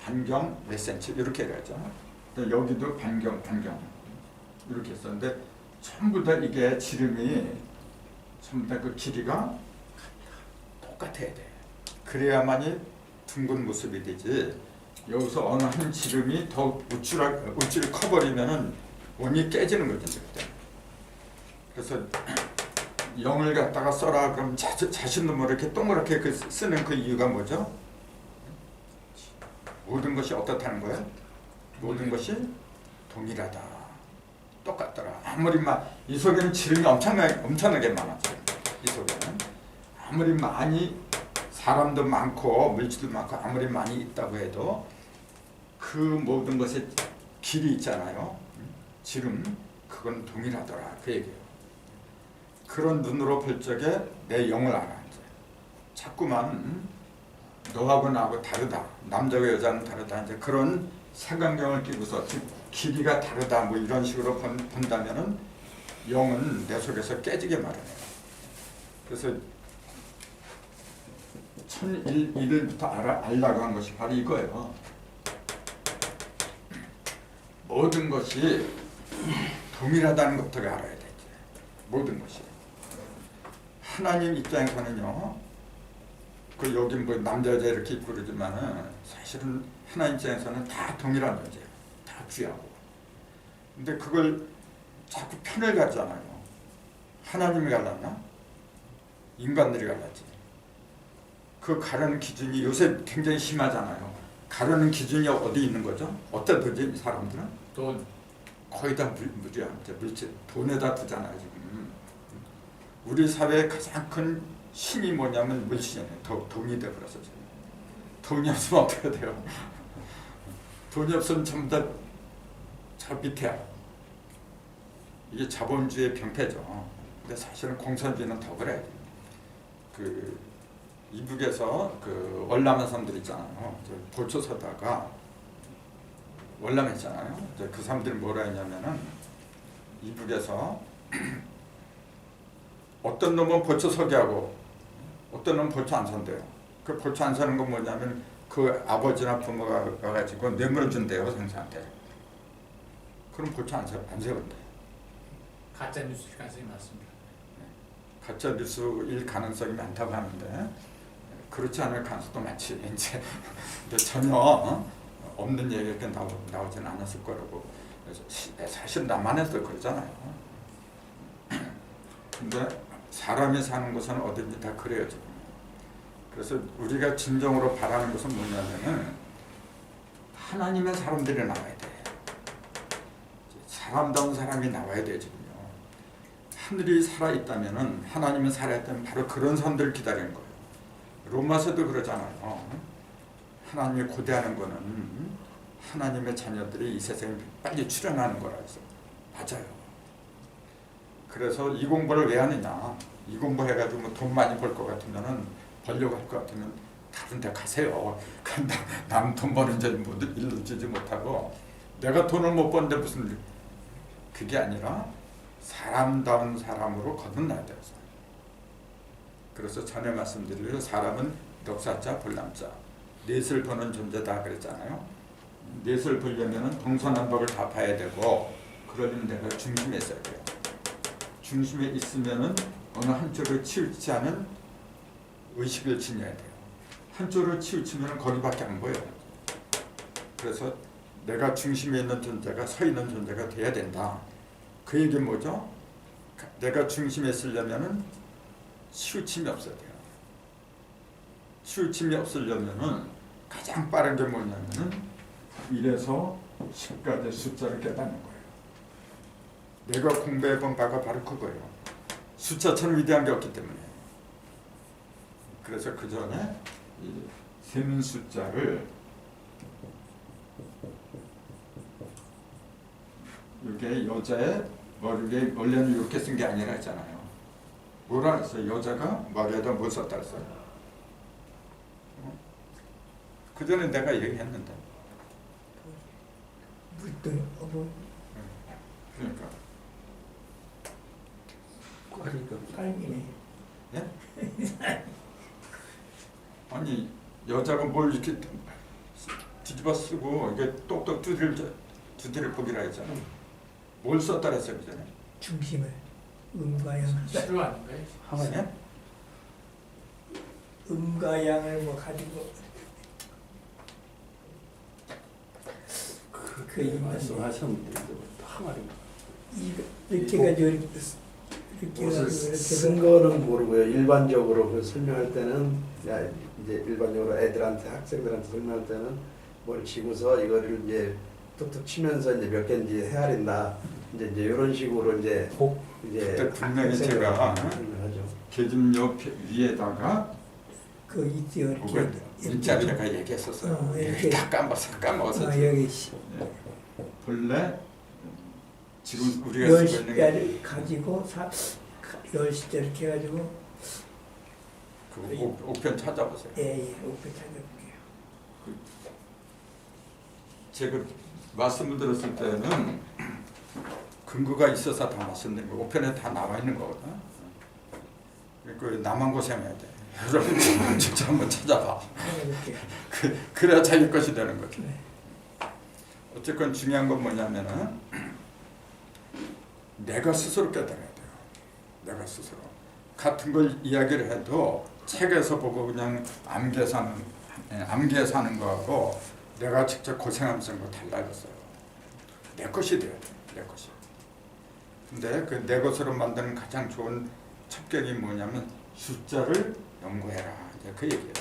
반경 몇 센치 이렇게 해야죠. 여기도 반경 이렇게 했었는데 전부 다 이게 지름이 전부 다 그 길이가 똑같아야 돼. 그래야만이 둥근 모습이 되지. 여기서 어느 한 지름이 더 우쭐 커버리면은 원이 깨지는 거죠. 그때. 그래서 0을 갖다가 써라 그럼 자신도 모르게 동그랗게 쓰는 그 이유가 뭐죠? 모든 것이 어떻다는 거예요? 모든 것이 동일하다. 똑같더라. 아무리 이 속에는 지름이 엄청나게 많았어요. 이 속에는 아무리 많이 사람도 많고 물질도 많고 아무리 많이 있다고 해도 그 모든 것의 길이 있잖아요. 지름 그건 동일하더라. 그 얘기예요. 그런 눈으로 볼 적에 내 영을 알아. 이제. 자꾸만 너하고 나하고 다르다. 남자와 여자는 다르다. 이제 그런 색안경을 끼고서 길이가 다르다. 뭐 이런 식으로 본다면은 영은 내 속에서 깨지게 마련해요. 그래서 천일부터 알라고 한 것이 바로 이거예요. 모든 것이 동일하다는 것부터 알아야 되지. 모든 것이. 하나님 입장에서는요. 그 여기 뭐 남자 여자 이렇게 입고 그러지만은 사실은 하나님 입장에서는 다 동일한 존재예요. 다 귀하고. 근데 그걸 자꾸 편을 갖잖아요. 하나님이 갈랐나? 인간들이 갈랐지. 그 가르는 기준이 요새 굉장히 심하잖아요. 가르는 기준이 어디 있는 거죠? 어디다 두지 사람들은? 돈. 거의 다 물이야. 물질. 돈에다 두잖아요 지금. 우리 사회의 가장 큰 신이 뭐냐면 물질이잖아요. 돈이 되어버려서 지금. 돈이 없으면 어떻게 돼요? 돈이 없으면 전부 다 저 밑에야. 이게 자본주의의 병폐죠. 근데 사실은 공산주의는 더 그래. 그 이북에서 그 월남한 사람들 있잖아요. 보초 서다가 월남했잖아요. 그 사람들이 뭐라 했냐면은 이북에서 어떤 놈은 보초 서게 하고 어떤 놈은 보초 안 선대요. 그 보초 안 서는 건 뭐냐면 그 아버지나 부모가 가지고 뇌물을 준대요 생사한테. 그럼 보초 안 세운대. 가짜 뉴스 가능성이 많습니다. 가짜 뉴스일 가능성이 많다고 하는데 그렇지 않을 가능성도 많지. 이제 근데 전혀 없는 얘기가 나오지는 않았을 거라고. 그래서 사실 남한에서 그러잖아요. 근데 사람이 사는 곳은 어딘지 다 그래요 지금. 그래서 우리가 진정으로 바라는 것은 뭐냐면은 하나님의 사람들이 나와야 돼. 사람다운 사람이 나와야 돼 지금요. 하늘이 살아있다면은 하나님은 살아있다면 바로 그런 사람들을 기다리는 거예요. 로마서도 그러잖아요. 하나님이 고대하는 거는 하나님의 자녀들이 이 세상에 빨리 출현하는 거라 해서 맞아요. 그래서 이 공부를 왜 하느냐? 이 공부 해가지고 뭐 돈 많이 벌 것 같으면은 벌려고 할 것 같으면 다른 데 가세요. 근데 남 돈 버는 데 일로 주지 못하고 내가 돈을 못 버는데 무슨 그게 아니라 사람다운 사람으로 거듭나야 돼요. 그래서 전에 말씀드린 사람은 넉사자 볼람자 넷을 보는 존재다 그랬잖아요. 넷을 보려면은 동서남북을 다 봐야 되고 그러려면 내가 중심에 있어야 돼요. 중심에 있으면은 어느 한쪽으로 치우치지 않은 의식을 지녀야 돼요. 한쪽으로 치우치면 거기밖에 안 보여요. 그래서 내가 중심에 있는 존재가 서 있는 존재가 돼야 된다. 그 얘기는 뭐죠? 내가 중심에 있으려면은 치우침이 없어야 돼요. 치우침이 없으려면은 가장 빠른 게 뭐냐면은 이래서 10가지 숫자를 깨닫는 거예요. 내가 공부해본 바가 바로 그거예요. 숫자처럼 위대한 게 없기 때문에. 그래서 그 전에 이 세민 숫자를 이게 여자의 머리에 원래는 이렇게 쓴 게 아니라 했잖아요. 뭐라 했어요? 여자가 머리에다 뭘 썼다 했어요? 그 전에 내가 얘기했는데. 물도 어머 그러니까 꽈리가 깔기네. 예? 아니 여자가 뭘 이렇게 뒤집어 쓰고 이게 똑똑 두드려 보기라 했잖아. 뭘 썼다 했어요 그 전에? 중심을 음과 양, 치료 아닌가요? 하나님. 예? 음과 양을 뭐 가지고 그 이만 말씀하셨는데 항아리. 이렇게 가지고 이렇게 무엇을 가지고 쓴 이렇게 거는 모르고요. 일반적으로 그 설명할 때는 이제 일반적으로 애들한테 학생들한테 설명할 때는 뭘 지고서 이거를 이제 툭툭 치면서 이제 몇 개인지 헤아린다. 이제 이런 식으로 이제 그때 분명히 학생들한테 제가 설명하죠. 계집 옆 위에다가 그 있지요 그걸 이렇게 문자리가 얘기했었어요. 이렇게. 다 까먹었어. 여기 본래 지금 우리가 쓰고 있는 게 10자를 가지고 10자 이렇게 해가지고 그 옥편 찾아보세요. 예예 오페 찾아볼게요. 제가 말씀을 들었을 때는 근거가 있어서 다 말씀드린 거. 옥편에 다 나와 있는 거거든. 그러니까 나만 고생해야 돼. 여러분 직접 한번 찾아봐. 찾아볼게요. 그래야 자기 것이 되는 거지. 네. 어쨌건 중요한 건 뭐냐면은 내가 스스로 깨달아야 돼요. 내가 스스로 같은 걸 이야기를 해도 책에서 보고 그냥 암기해서 하는 거하고 내가 직접 고생하면서 하는 거 달라졌어요. 내 것이 돼야 돼. 내 것이. 근데 그 내 것으로 만드는 가장 좋은 첩경이 뭐냐면 숫자를 연구해라. 이제 그 얘기예요.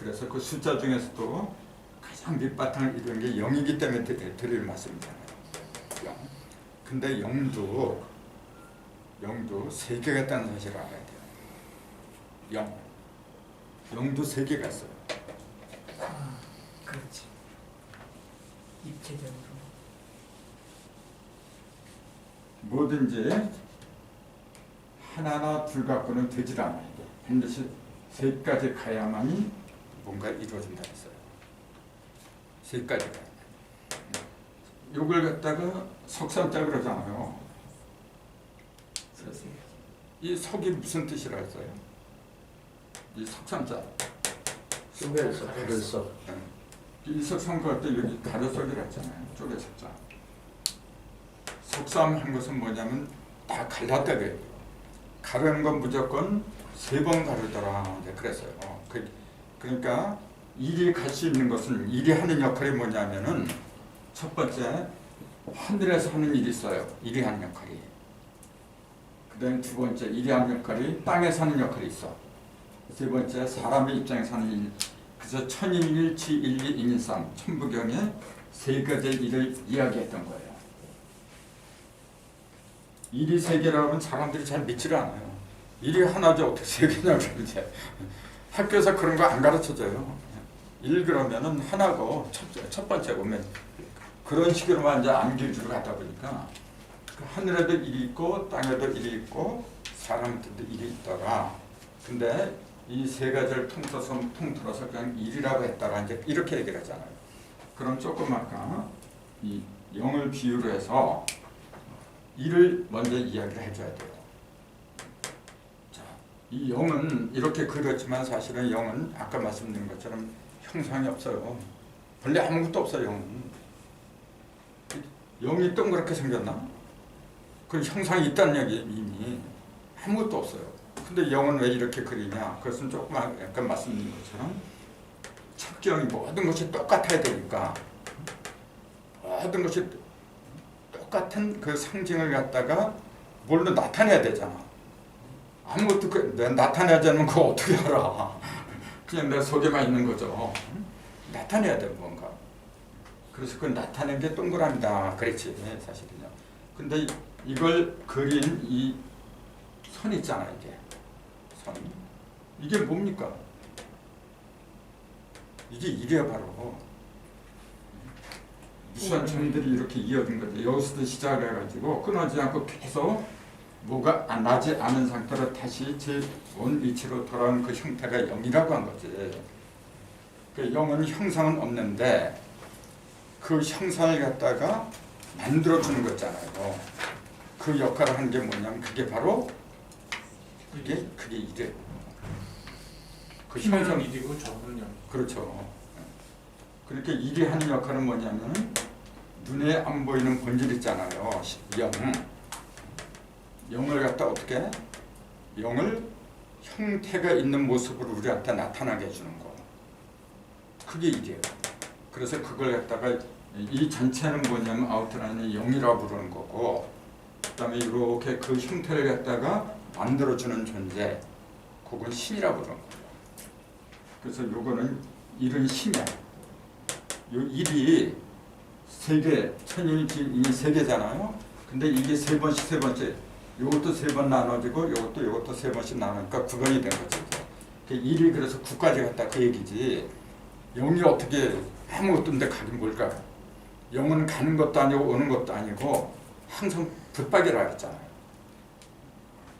그래서 그 숫자 중에서도 가장 밑바탕을 이루는 게 0이기 때문에 드릴 말씀이잖아요. 0. 근데 0도 3개가 있다는 사실을 알아야 돼요. 0도 3개가 있어요. 아 그렇지. 입체적으로 뭐든지 하나나 둘 갖고는 되질 않아요. 반드시 3까지 가야만이 뭔가 이루어진다 했어요. 3까지 가야. 요걸 갖다가 석삼자 그러잖아요. 쓰세요. 이 석이 무슨 뜻이라 했어요? 이 석삼자. 쑥에서 가르쳐. 일석삼조할 때 여기 가로석이라 했잖아요. 쪼개 석자. 석삼한 것은 뭐냐면 다 갈랐다 그래요. 가르는 건 무조건 3번 가르더라. 이제 그랬어요. 그러니까 일이 갈 수 있는 것은 일이 하는 역할이 뭐냐면은 첫 번째 하늘에서 하는 일이 있어요. 일이 하는 역할이. 그다음에 두 번째 일이 하는 역할이 땅에서 하는 역할이 있어. 세 번째 사람의 입장에서 하는 일. 그래서 천일일치 일리 인일삼 천부경에 3가지 일을 이야기했던 거예요. 일이 3개라고 하면 사람들이 잘 믿지를 않아요. 일이 하나죠. 어떻게 3개냐고 이제 학교에서 그런 거 안 가르쳐줘요. 일 그러면은 하나고 첫 번째 보면 그런 식으로만 이제 암기주로 가다 보니까 하늘에도 일이 있고 땅에도 일이 있고 사람한테도 일이 있더라. 근데 이 3가지를 통틀어서 그냥 일이라고 했다가 이제 이렇게 얘기를 하잖아요. 그럼 조금 아까 이 0을 비유로 해서 일을 먼저 이야기를 해줘야 돼요. 자, 이 0은 이렇게 그렸지만 사실은 0은 아까 말씀드린 것처럼 형상이 없어요. 원래 아무것도 없어요. 0은 0이 동그랗게 생겼나? 그 형상이 있다는 얘기 이미 아무것도 없어요. 근데 0은 왜 이렇게 그리냐? 그것은 조금 약간 말씀드린 것처럼 첩경이 모든 것이 똑같아야 되니까 모든 것이 똑같은 그 상징을 갖다가 뭘로 나타내야 되잖아. 아무것도 나타내지 않으면 그거 어떻게 알아? 그냥 내 속에만 있는 거죠. 나타내야 돼 뭔가. 그래서 그걸 나타낸 게 동그라미다 그랬지 사실은요. 근데 이걸 그린 이 선 있잖아 이게 선 이게 뭡니까? 이게 일이야 바로. 무수한 점들이 이렇게 이어진 거죠. 여기서도 시작을 해가지고 끊어지지 않고 계속 뭐가 나지 않은 상태로 다시 제 원 위치로 돌아온 그 형태가 0이라고 한 거지. 그 0은 형상은 없는데 그 형상을 갖다가 만들어주는 거잖아요. 그 역할을 한 게 뭐냐면 그게 바로 그게 이래. 그 힘은 형상 1이고 적은 0. 그렇죠. 그렇게 일이 하는 역할은 뭐냐면 눈에 안 보이는 본질 있잖아요. 0. 0을 갖다 어떻게? 0을 형태가 있는 모습으로 우리한테 나타나게 해주는 거. 그게 일이에요. 그래서 그걸 갖다가 이 전체는 뭐냐면 아웃라인을 0이라고 부르는 거고 그 다음에 이렇게 그 형태를 갖다가 만들어주는 존재 그건 신이라고 부르는 거예요. 그래서 요거는 일은 신이야. 요 일이 세 개, 천일이 세 개잖아요. 근데 이게 세 번째. 요것도 세 번 나눠지고 요것도 세 번씩 나누니까 9번이 된 거죠. 일이 그래서 9까지 갔다 그 얘기지. 0이 어떻게 아무것도 없는데 가긴 뭘까? 0은 가는 것도 아니고 오는 것도 아니고 항상 붙박이라 했잖아요.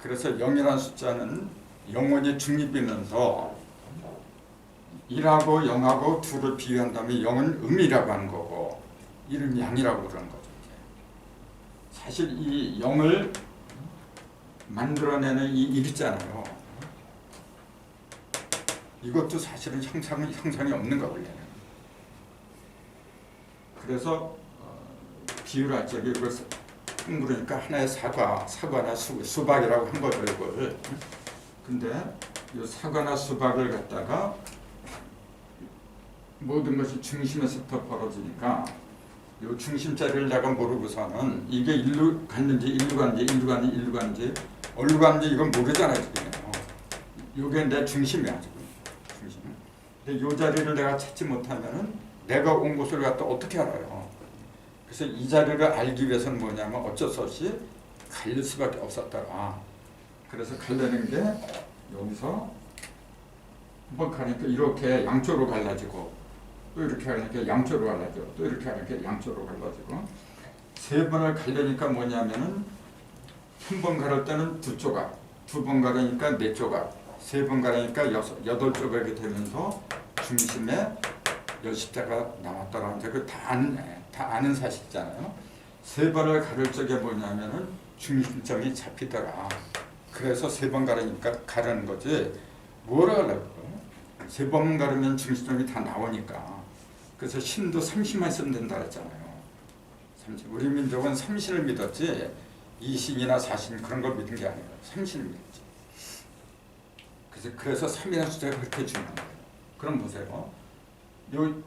그래서 0이라는 숫자는 영원히 중립이면서 1하고 0하고 2를 비교한 다음에 0은 음이라고 하는 거고 1은 양이라고 그러는 거죠. 사실 이 0을 만들어내는 이 1 있잖아요. 이것도 사실은 형상이 없는 거 원래는. 그래서 비유를 할 적에 이걸 그러니까 하나의 사과나 수박이라고 한 거죠 이걸. 근데 이 사과나 수박을 갖다가 모든 것이 중심에서부터 벌어지니까 이 중심자리를 내가 모르고서는 이게 일로 갔는지 어디로 갔는지 이건 모르잖아요 지금. 이게 내 중심이야 지금. 중심. 근데 이 자리를 내가 찾지 못하면은 내가 온 곳을 갖다 어떻게 알아요? 그래서 이 자리를 알기 위해서는 뭐냐면 어쩔 수 없이 갈릴 수밖에 없었더라. 그래서 갈리는 게 여기서 한번 가니까 이렇게 양쪽으로 갈라지고 또 이렇게 하니까 양쪽으로 갈라지고 또 이렇게 하니까 양쪽으로 갈라지고 세 번을 갈려니까 뭐냐면은 한 번 가를 때는 2조각, 2번 가려니까 4조각, 3번 가려니까 8조각이 되면서 중심에 열십자가 남았다라는 그 다 아는 사실이잖아요. 3번을 가를 적에 뭐냐면은 중심점이 잡히더라. 그래서 3번 가려니까 가려는 거지. 뭐라 하려고? 3번 가르면 중심점이 다 나오니까. 그래서 신도 30만 쓰면 된다 했잖아요. 30. 우리 민족은 3신을 믿었지 2신이나 4신 그런 걸 믿은 게 아니에요. 3신을 믿었지. 그래서 3이라는 숫자가 그렇게 중요한 거예요. 그럼 보세요. 요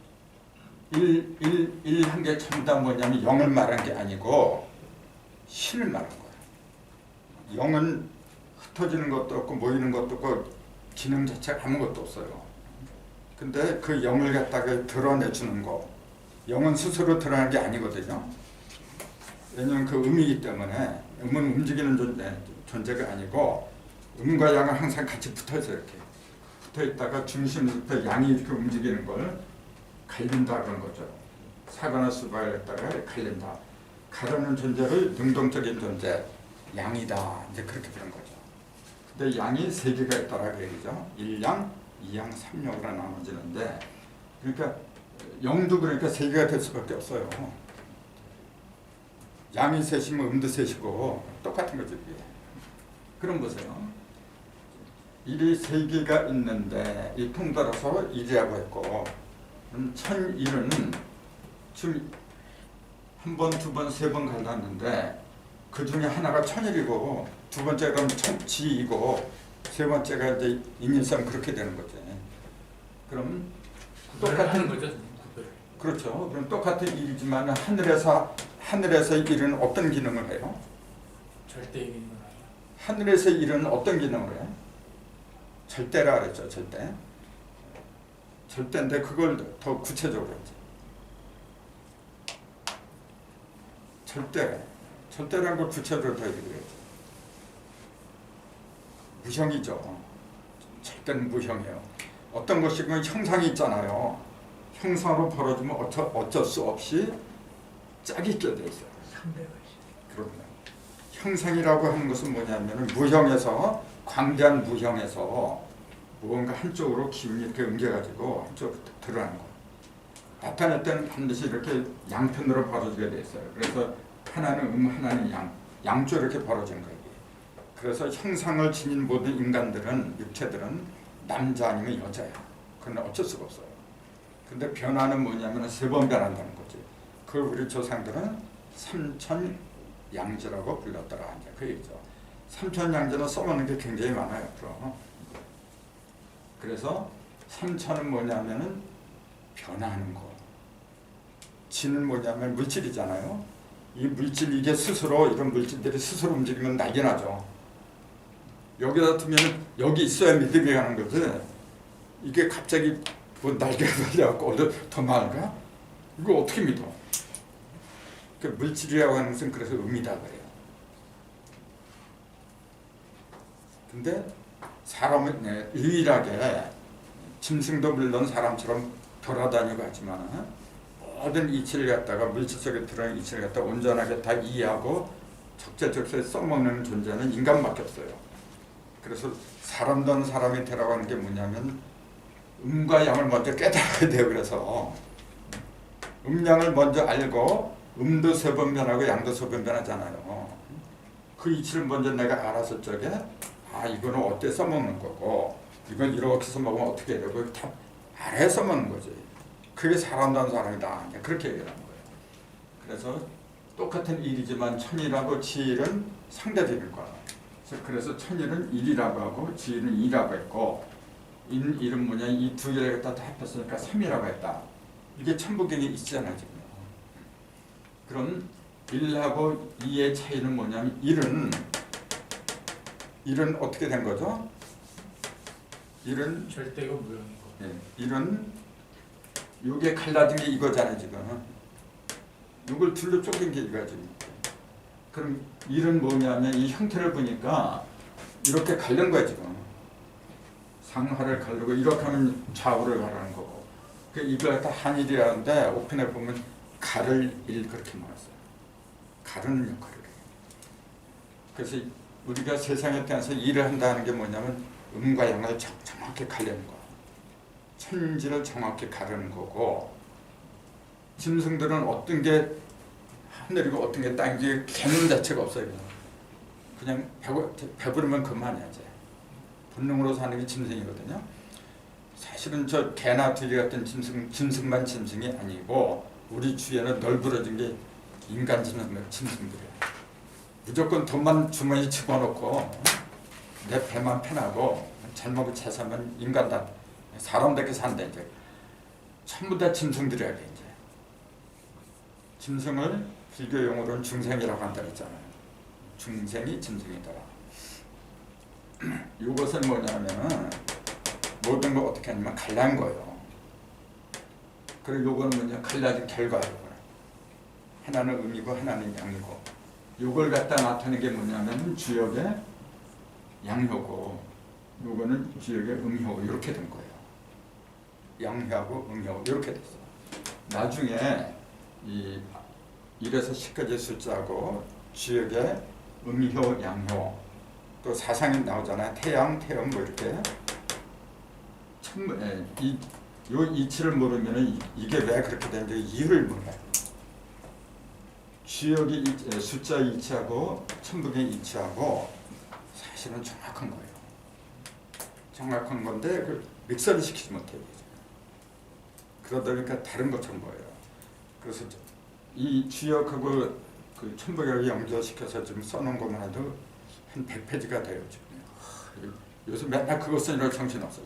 1 한 개 전부 다 뭐냐면 0을 말한 게 아니고 신을 말한 거예요. 0은 흩어지는 것도 없고 모이는 것도 없고 기능 자체가 아무것도 없어요. 근데 그 0을 갖다가 드러내주는 거 0은 스스로 드러나는 게 아니거든요. 왜냐하면 그 음이기 때문에 음은 움직이는 존재가 아니고 음과 양은 항상 같이 붙어있어요. 이렇게 붙어있다가 중심부터 양이 이렇게 움직이는 걸 갈린다 그런 거죠. 사과나 수박을 갖다가 갈린다. 가르는 존재를 능동적인 존재, 양이다. 이제 그렇게 그런 거죠. 근데 양이 3개가 있다라고 얘기죠. 1양, 2양, 3양으로 나눠지는데 그러니까 0도 그러니까 3개가 될 수밖에 없어요. 양이 셋이면 음도 셋이고 똑같은 거죠. 이게. 그럼 보세요. 1이 3개가 있는데 이 통달아서 1이라고 했고 그럼 1001은 지금 한 번, 두 번, 세 번 갈랐는데 그 중에 하나가 1001이고 두 번째가 지이고 세 번째가 이제 인일상 그렇게 되는 거지. 그럼 똑같은 거죠. 그렇죠. 그럼 똑같은 일이지만 하늘에서 1은 어떤 기능을 해요? 절대 기능을 하죠. 하늘에서 1은 어떤 기능을 해요? 절대라 그랬죠. 절대인데 그걸 더 구체적으로 했죠. 절대라는 걸 구체적으로 더 얘기해야죠. 무형이죠. 절대는 무형이에요. 어떤 것이건 형상이 있잖아요. 형상으로 벌어지면 어쩔 수 없이 짝이 껴져 있어요. 그럼요. 형상이라고 하는 것은 뭐냐면 무형에서 광대한 무형에서 무언가 한쪽으로 기운이 이렇게 옮겨가지고 한쪽으로 드러나는 거. 나타날 때는 반드시 이렇게 양편으로 벌어지게 돼 있어요. 그래서 하나는 하나는 양쪽으로 이렇게 벌어진 거예요. 그래서 형상을 지닌 모든 인간들은 육체들은 남자 아니면 여자야. 그건 어쩔 수가 없어요. 근데 변화는 뭐냐면 3번 변한다는 거지. 그걸 우리 조상들은 삼천양지라고 불렀더라. 이제 그 얘기죠. 삼천양지는 써먹는 게 굉장히 많아요. 그래서 삼천은 뭐냐면은 변화하는 거. 지는 뭐냐면 물질이잖아요. 이 물질 이게 스스로 이런 물질들이 스스로 움직이면 난리 나죠. 여기다 두면 여기 있어야 믿음이 가는 거지. 이게 갑자기 뭐 날개가 달려갖고 어디 도망가? 이거 어떻게 믿어? 그 물질이라고 하는 것은 그래서 음이다 그래요. 근데 사람은 유일하게 짐승도 물론 사람처럼 돌아다니고 하지만 모든 이치를 갖다가 물질 속에 들어있는 이치를 갖다가 온전하게 다 이해하고 적재적소에 써먹는 존재는 인간밖에 없어요. 그래서 사람다운 사람이 되라고 하는 게 뭐냐면 음과 양을 먼저 깨달아야 돼요. 그래서 음양을 먼저 알고 음도 3번 변하고 양도 3번 변하잖아요. 그 이치를 먼저 내가 알았을 적에 이거는 어때 써먹는 거고 이건 이렇게 써먹으면 어떻게 해야 되고 다 알아야 써먹는 거지. 그게 사람다운 사람이다. 그렇게 얘기하는 거예요. 그래서 똑같은 일이지만 천일하고 지일은 상대적인 거야. 그래서 천일은 1이라고 하고 지일은 2라고 했고 일은 뭐냐 이 두 개를 갖다 합했으니까 3이라고 했다. 이게 천부경에 있잖아요. 지금. 그럼 1하고 2의 차이는 뭐냐면 1은 어떻게 된 거죠? 1은 절대가 무형이고. 네, 1은 요게 갈라진 게 이거잖아요. 지금. 요걸 둘로 쪼갠 게 이거야 지금. 그럼 1은 뭐냐면 이 형태를 보니까 이렇게 갈린 거야 지금. 상하를 가르고 이렇게 하면 좌우를 가르는 거고. 이걸 갖다 한일이라는데 오픈해 보면 가를 일 그렇게 말했어요. 가르는 역할을 해요. 그래서 우리가 세상에 태어나서 일을 한다는 게 뭐냐면 음과 양을 정확히 가르는 거. 천지를 정확히 가르는 거고 짐승들은 어떤 게 하늘이고 어떤 게 땅이지 개념 자체가 없어요. 그냥 배부르면 그만이야 이제. 본능으로 사는 게 짐승이거든요. 사실은 저 개나 돼지 같은 짐승만 짐승이 아니고 우리 주위에는 널브러진 게 인간 짐승들이에요. 무조건 돈만 주머니 집어넣고 내 배만 편하고 잘 먹고 잘 살면 인간다. 사람답게 산다 이제. 전부 다 짐승들이야 이제. 짐승을 불교 용어로는 중생이라고 한다 했잖아요. 중생이 짐승이더라. 이것은 뭐냐면 모든 걸 어떻게 하냐면 갈라는 거예요. 그리고 요거는 뭐냐 갈라진 결과예요. 하나는 음이고 하나는 양이고 요걸 갖다 나타내는 게 뭐냐면 주역의 양효고 요거는 주역의 음효 이렇게 된 거예요. 양효하고 음효 이렇게 됐어. 나중에 이 1에서 10까지 숫자고 주역의 음효, 양효 또 사상이 나오잖아요. 태양, 태음 뭐 이렇게 요 이치를 모르면은 이게 왜 그렇게 되는지 이유를 몰라요. 주역이 숫자 이치하고 천북의 이치하고 사실은 정확한 거예요. 정확한 건데 그 믹서를 시키지 못해요. 그러다 보니까 다른 것처럼 보여요. 그래서 이 주역하고 그 천북역을 연결시켜서 지금 써놓은 것만 해도 한 100페이지가 돼요 지금. 요새 맨날 그거 쓰느라 정신 없어.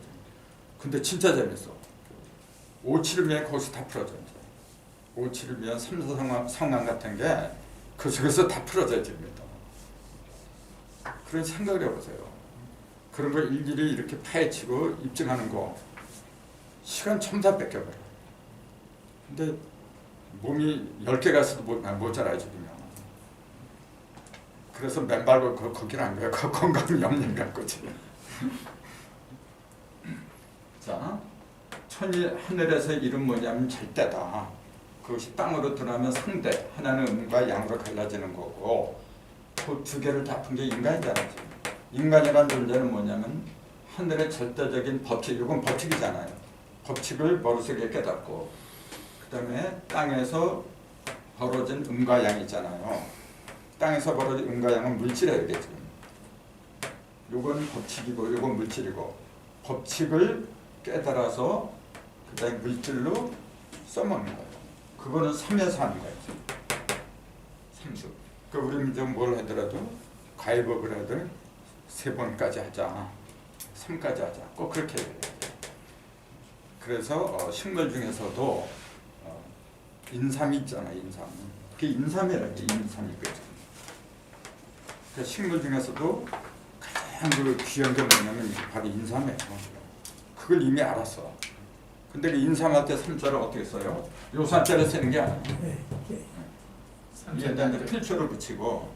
근데 진짜 재밌어. 5, 7이면 거기서 다 풀어져. 5, 7이면 삼성상황 같은 게 그 속에서 다 풀어져요 지금. 그런 생각을 해보세요. 그런 걸 일일이 이렇게 파헤치고 입증하는 거 시간 첨다 뺏겨버려. 근데 몸이 10개 갔어도 못 자라요 지금. 그래서 맨발로 걷기를 안 가요. 그 건강 염려를 갖고 지금. 자, 천이 하늘에서 이름 뭐냐면 절대다. 그것이 땅으로 들어가면 상대, 하나는 음과 양으로 갈라지는 거고, 그 두 개를 다푼 게 인간이잖아요. 인간이란 존재는 뭐냐면 하늘의 절대적인 법칙, 이건 법칙이잖아요. 법칙을 머릿속에 깨닫고, 그 다음에 땅에서 벌어진 음과 양이 있잖아요. 땅에서 벌어진 음과 양은 물질이에요, 이게 지금. 요건 법칙이고, 요건 물질이고, 법칙을 깨달아서 그 다음에 물질로 써먹는 거예요. 그거는 삼에서 하는 거예요. 삼수. 그 우리는 좀 뭘 하더라도 가위법을 하든 3번까지 하자, 3까지 하자, 꼭 그렇게 해야 돼요. 그래서 식물 중에서도 인삼이 있잖아요. 인삼. 그게 인삼이라는 게 인삼이거든. 그 식물 중에서도 가장 그 귀한 게 뭐냐면 바로 인삼이에요. 그걸 이미 알았어. 근데 그 인삼할 때 삼자를 어떻게 써요? 요 삼자를 쓰는 게 아니에요. 예, 예. 위에다 이제 필초를 붙이고,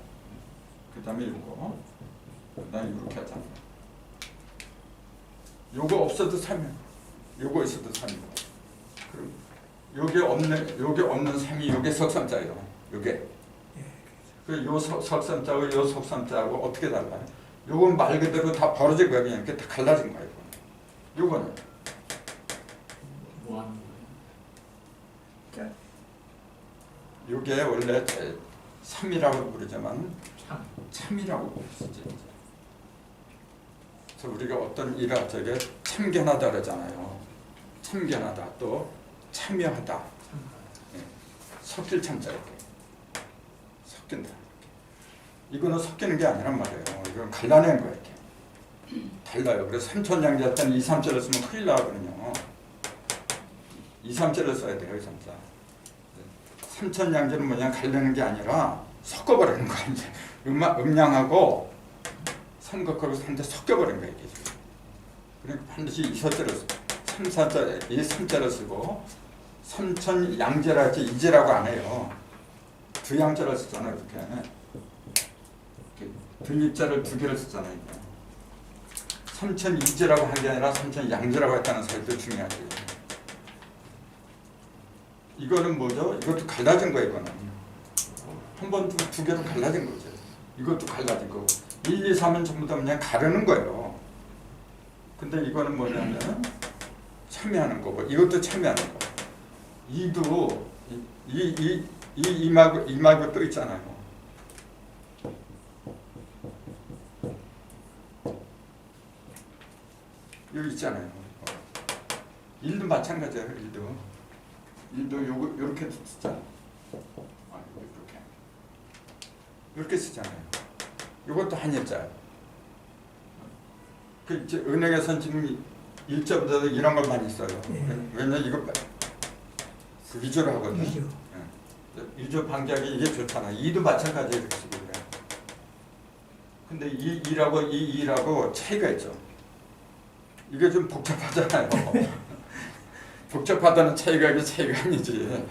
그 다음에 요거, 그 다음에 이렇게 하잖아. 요거 없어도 3이야. 요거 있어도 3이고. 그럼 요게 없는 3이 요게 석삼자예요. 요게. 요 석삼자하고 요 석삼자하고 어떻게 달라요? 요건 말 그대로 다 벌어진 거야. 그냥 이렇게 다 갈라진 거예요. 요거는 뭐 하는 거예요? 요게 원래 3이라고 부르지만 참. 참이라고 부르시지. 그래서 우리가 어떤 일을 저게 참견하다 그러잖아요. 참견하다, 또 참여하다. 예. 섞일 참자 이렇게. 섞인다. 이거는 섞이는 게 아니란 말이에요. 이건 갈라낸 거예요. 이렇게. 달라요. 그래서 삼천양자 할 때는 2, 3자를 쓰면 큰일 나거든요. 2, 3자를 써야 돼요. 2, 3자. 삼천양자는 뭐냐, 갈리는 게 아니라 섞어버리는 거야. 이제 음양하고 삼각하고 한데 섞여버린 거야. 이게. 그러니까 반드시 이 서자를 쓰고, 3, 4자, 이 3자를 쓰고, 삼천양자라 할때 이제라고 안 해요. 두 양자를 쓰잖아요. 이렇게. 등입자를 2개를 쓰잖아요. 이게. 삼천이제라고 한 게 아니라 삼천양자라고 했다는 사실도 중요하지. 이거는 뭐죠? 이것도 갈라진 거예요. 이거는 한 번, 두 개로 갈라진 거죠. 이것도 갈라진 거고, 1, 2, 3은 전부 다 그냥 가르는 거예요. 근데 이거는 뭐냐면 참여하는 거고, 이것도 참여하는 거. 이도 이마고 또 있잖아요. 여기 있잖아요. 일도 마찬가지예요. 일도 요렇게 쓰잖아. 이렇게 쓰잖아요. 이것도 한일자예요. 그 이제 은행에서는 지금 일자보다도 이런 걸 많이 써요. 예. 왜냐면 이거 그 위조를 하거든요. 위조. 예. 위조 방지하기 이게 좋잖아. 이도 마찬가지예요. 이렇게 쓰고 그래. 근데 이라고 차이가 있죠. 이게 좀 복잡하잖아요. 복잡하다는 차이가 이게 차이가 아니지.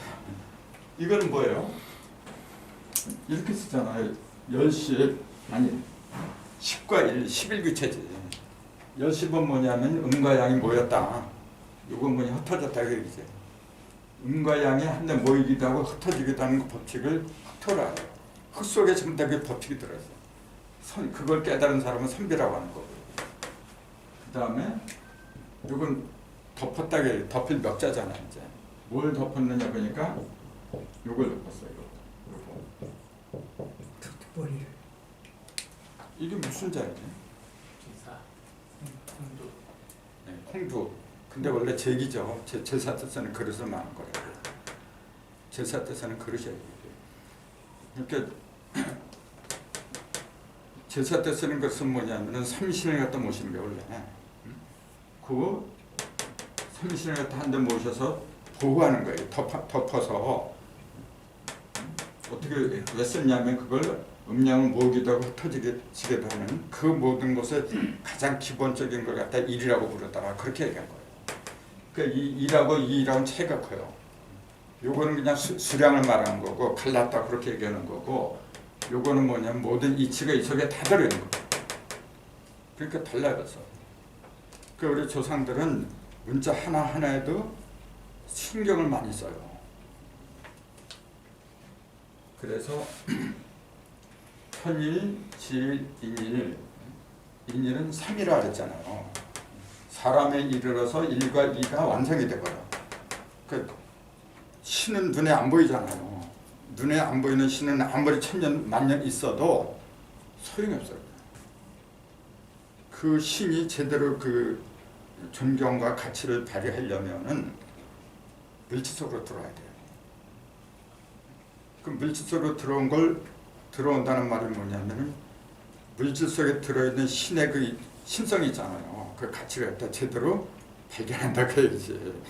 이거는 뭐예요? 이렇게 쓰잖아요. 10시 아니 10과 1, 11규체지. 10은 뭐냐면 음과 양이 모였다. 이건 뭐냐, 흩어졌다 그 얘기지. 음과 양이 한데 모이기도 하고 흩어지기도 하는 그 법칙을 흩어라. 흙 속에 전부 다 그 법칙이 들어있어. 그걸 깨달은 사람은 선비라고 하는 거고. 그 다음에 이건 덮었다, 덮일 멱자잖아. 이제 뭘 덮었느냐 보니까 이걸 덮었어요. 머리를. 이게 무슨 자이지? 기사. 공도. 네, 콩두. 근데 원래 제기죠. 제사 때 쓰는 그릇을 말한 거예요. 제사 때 쓰는 그릇이에요. 그러니까 제사 때 쓰는 것은 뭐냐면은 삼신을 갖다 모시는 게 원래. 그 삼신을 갖다 한 대 모셔서 보호하는 거예요. 덮어서. 어떻게 왜 썼냐면 그걸 음양을 모으기도 하고 흩어지기도 하는 그 모든 것을 가장 기본적인 걸 갖다 일이라고 부르다가 그렇게 얘기한 거예요. 그러니까 이 일하고 이라고는 차이가 커요. 요거는 그냥 수량을 말하는 거고, 갈랐다 그렇게 얘기하는 거고, 요거는 뭐냐면 모든 이치가 이 속에 다 들어있는 거예요. 그러니까 달라요. 벌써. 그 우리 조상들은 문자 하나하나에도 신경을 많이 써요. 그래서 편일, 지일, 인일. 인일은 3이라 그랬잖아요. 사람에 이르러서 1과 2가 완성이 되거든. 그 신은 눈에 안 보이잖아요. 눈에 안 보이는 신은 아무리 천년 만년 있어도 소용이 없어요. 그 신이 제대로 그 존경과 가치를 발휘하려면은 물질 속으로 들어와야 돼요. 그 물질 속으로 들어온다는 말은 뭐냐면은 물질 속에 들어있는 신의 그 신성이 있잖아요. 그 가치를 갖다 제대로 발견한다고 해야지.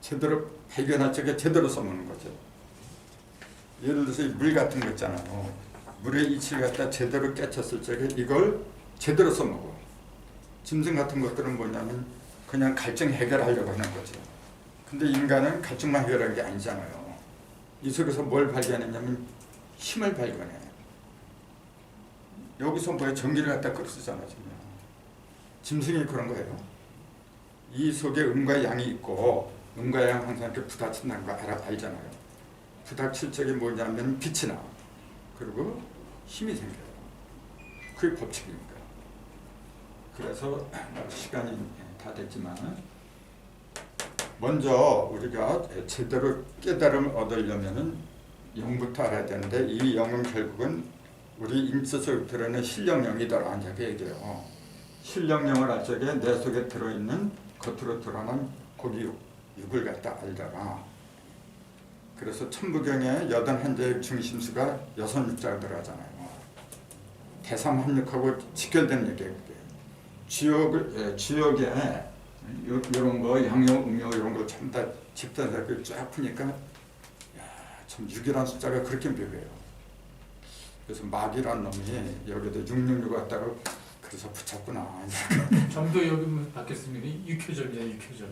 제대로 발견할 적에 제대로 써먹는 거죠. 예를 들어서 물 같은 거 있잖아요. 물의 이치를 갖다 제대로 깨쳤을 적에 이걸 제대로 써먹어. 짐승 같은 것들은 뭐냐면 그냥 갈증 해결하려고 하는 거죠. 근데 인간은 갈증만 해결하는 게 아니잖아요. 이 속에서 뭘 발견했냐면 힘을 발견해. 여기서 뭐야 전기를 갖다 끌어쓰잖아 지금. 짐승이 그런 거예요. 이 속에 음과 양이 있고 음과 양 항상 이렇게 부딪힌다는 거 알잖아요. 부딪힐 적에 뭐냐면 빛이 나. 그리고 힘이 생겨요. 그게 법칙이니까. 그래서 시간이 다 됐지만 먼저 우리가 제대로 깨달음을 얻으려면은 영부터 알아야 되는데 이 영은 결국은 우리 인체 속에 들어있는 신령령이더라 이렇게 얘기해요. 신령령을 알 적에 내 속에 들어있는 겉으로 드러난 고기 육을 갖다 알더라. 그래서 천부경에 81자의 중심수가 6육자가 들어가잖아요. 대삼합육하고 직결된 얘기예요. 주역에 이런 거 양용, 음용 이런 거 참 다 집단사를 쫙 푸니까 참 6이라는 숫자가 그렇게 묘해요. 그래서 막이란 놈이 여기다 666 갖다가 그래서 붙였구나. 점도 여기 바뀌었으면 6효점이야 6효점.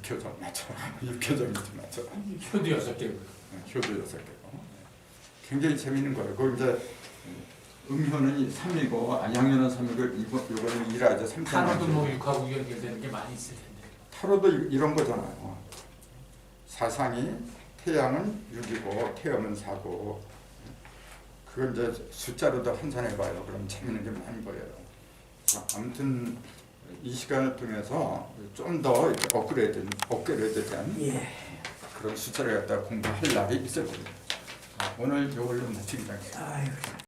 6효점 맞죠. 6효점이지 맞죠. 효도 6개. 효도 6개. 굉장히 재밌는 거예요. 그 이제 음효는 3이고 양효는 3이고 이거는 2라죠. 3. 타로도 뭐 6하고 연결되는 게 많이 있을 텐데. 타로도 이런 거잖아요. 사상이 태양은 6이고 태음은 4고 그걸 이제 숫자로도 환산해봐요. 그럼 재밌는 게 많이 보여요. 아무튼 이 시간을 통해서 좀 더 업그레이드된 예. 그런 숫자를 갖다 공부할 날이 있을 겁니다. 오늘 이걸로 마치겠습니다. 아유.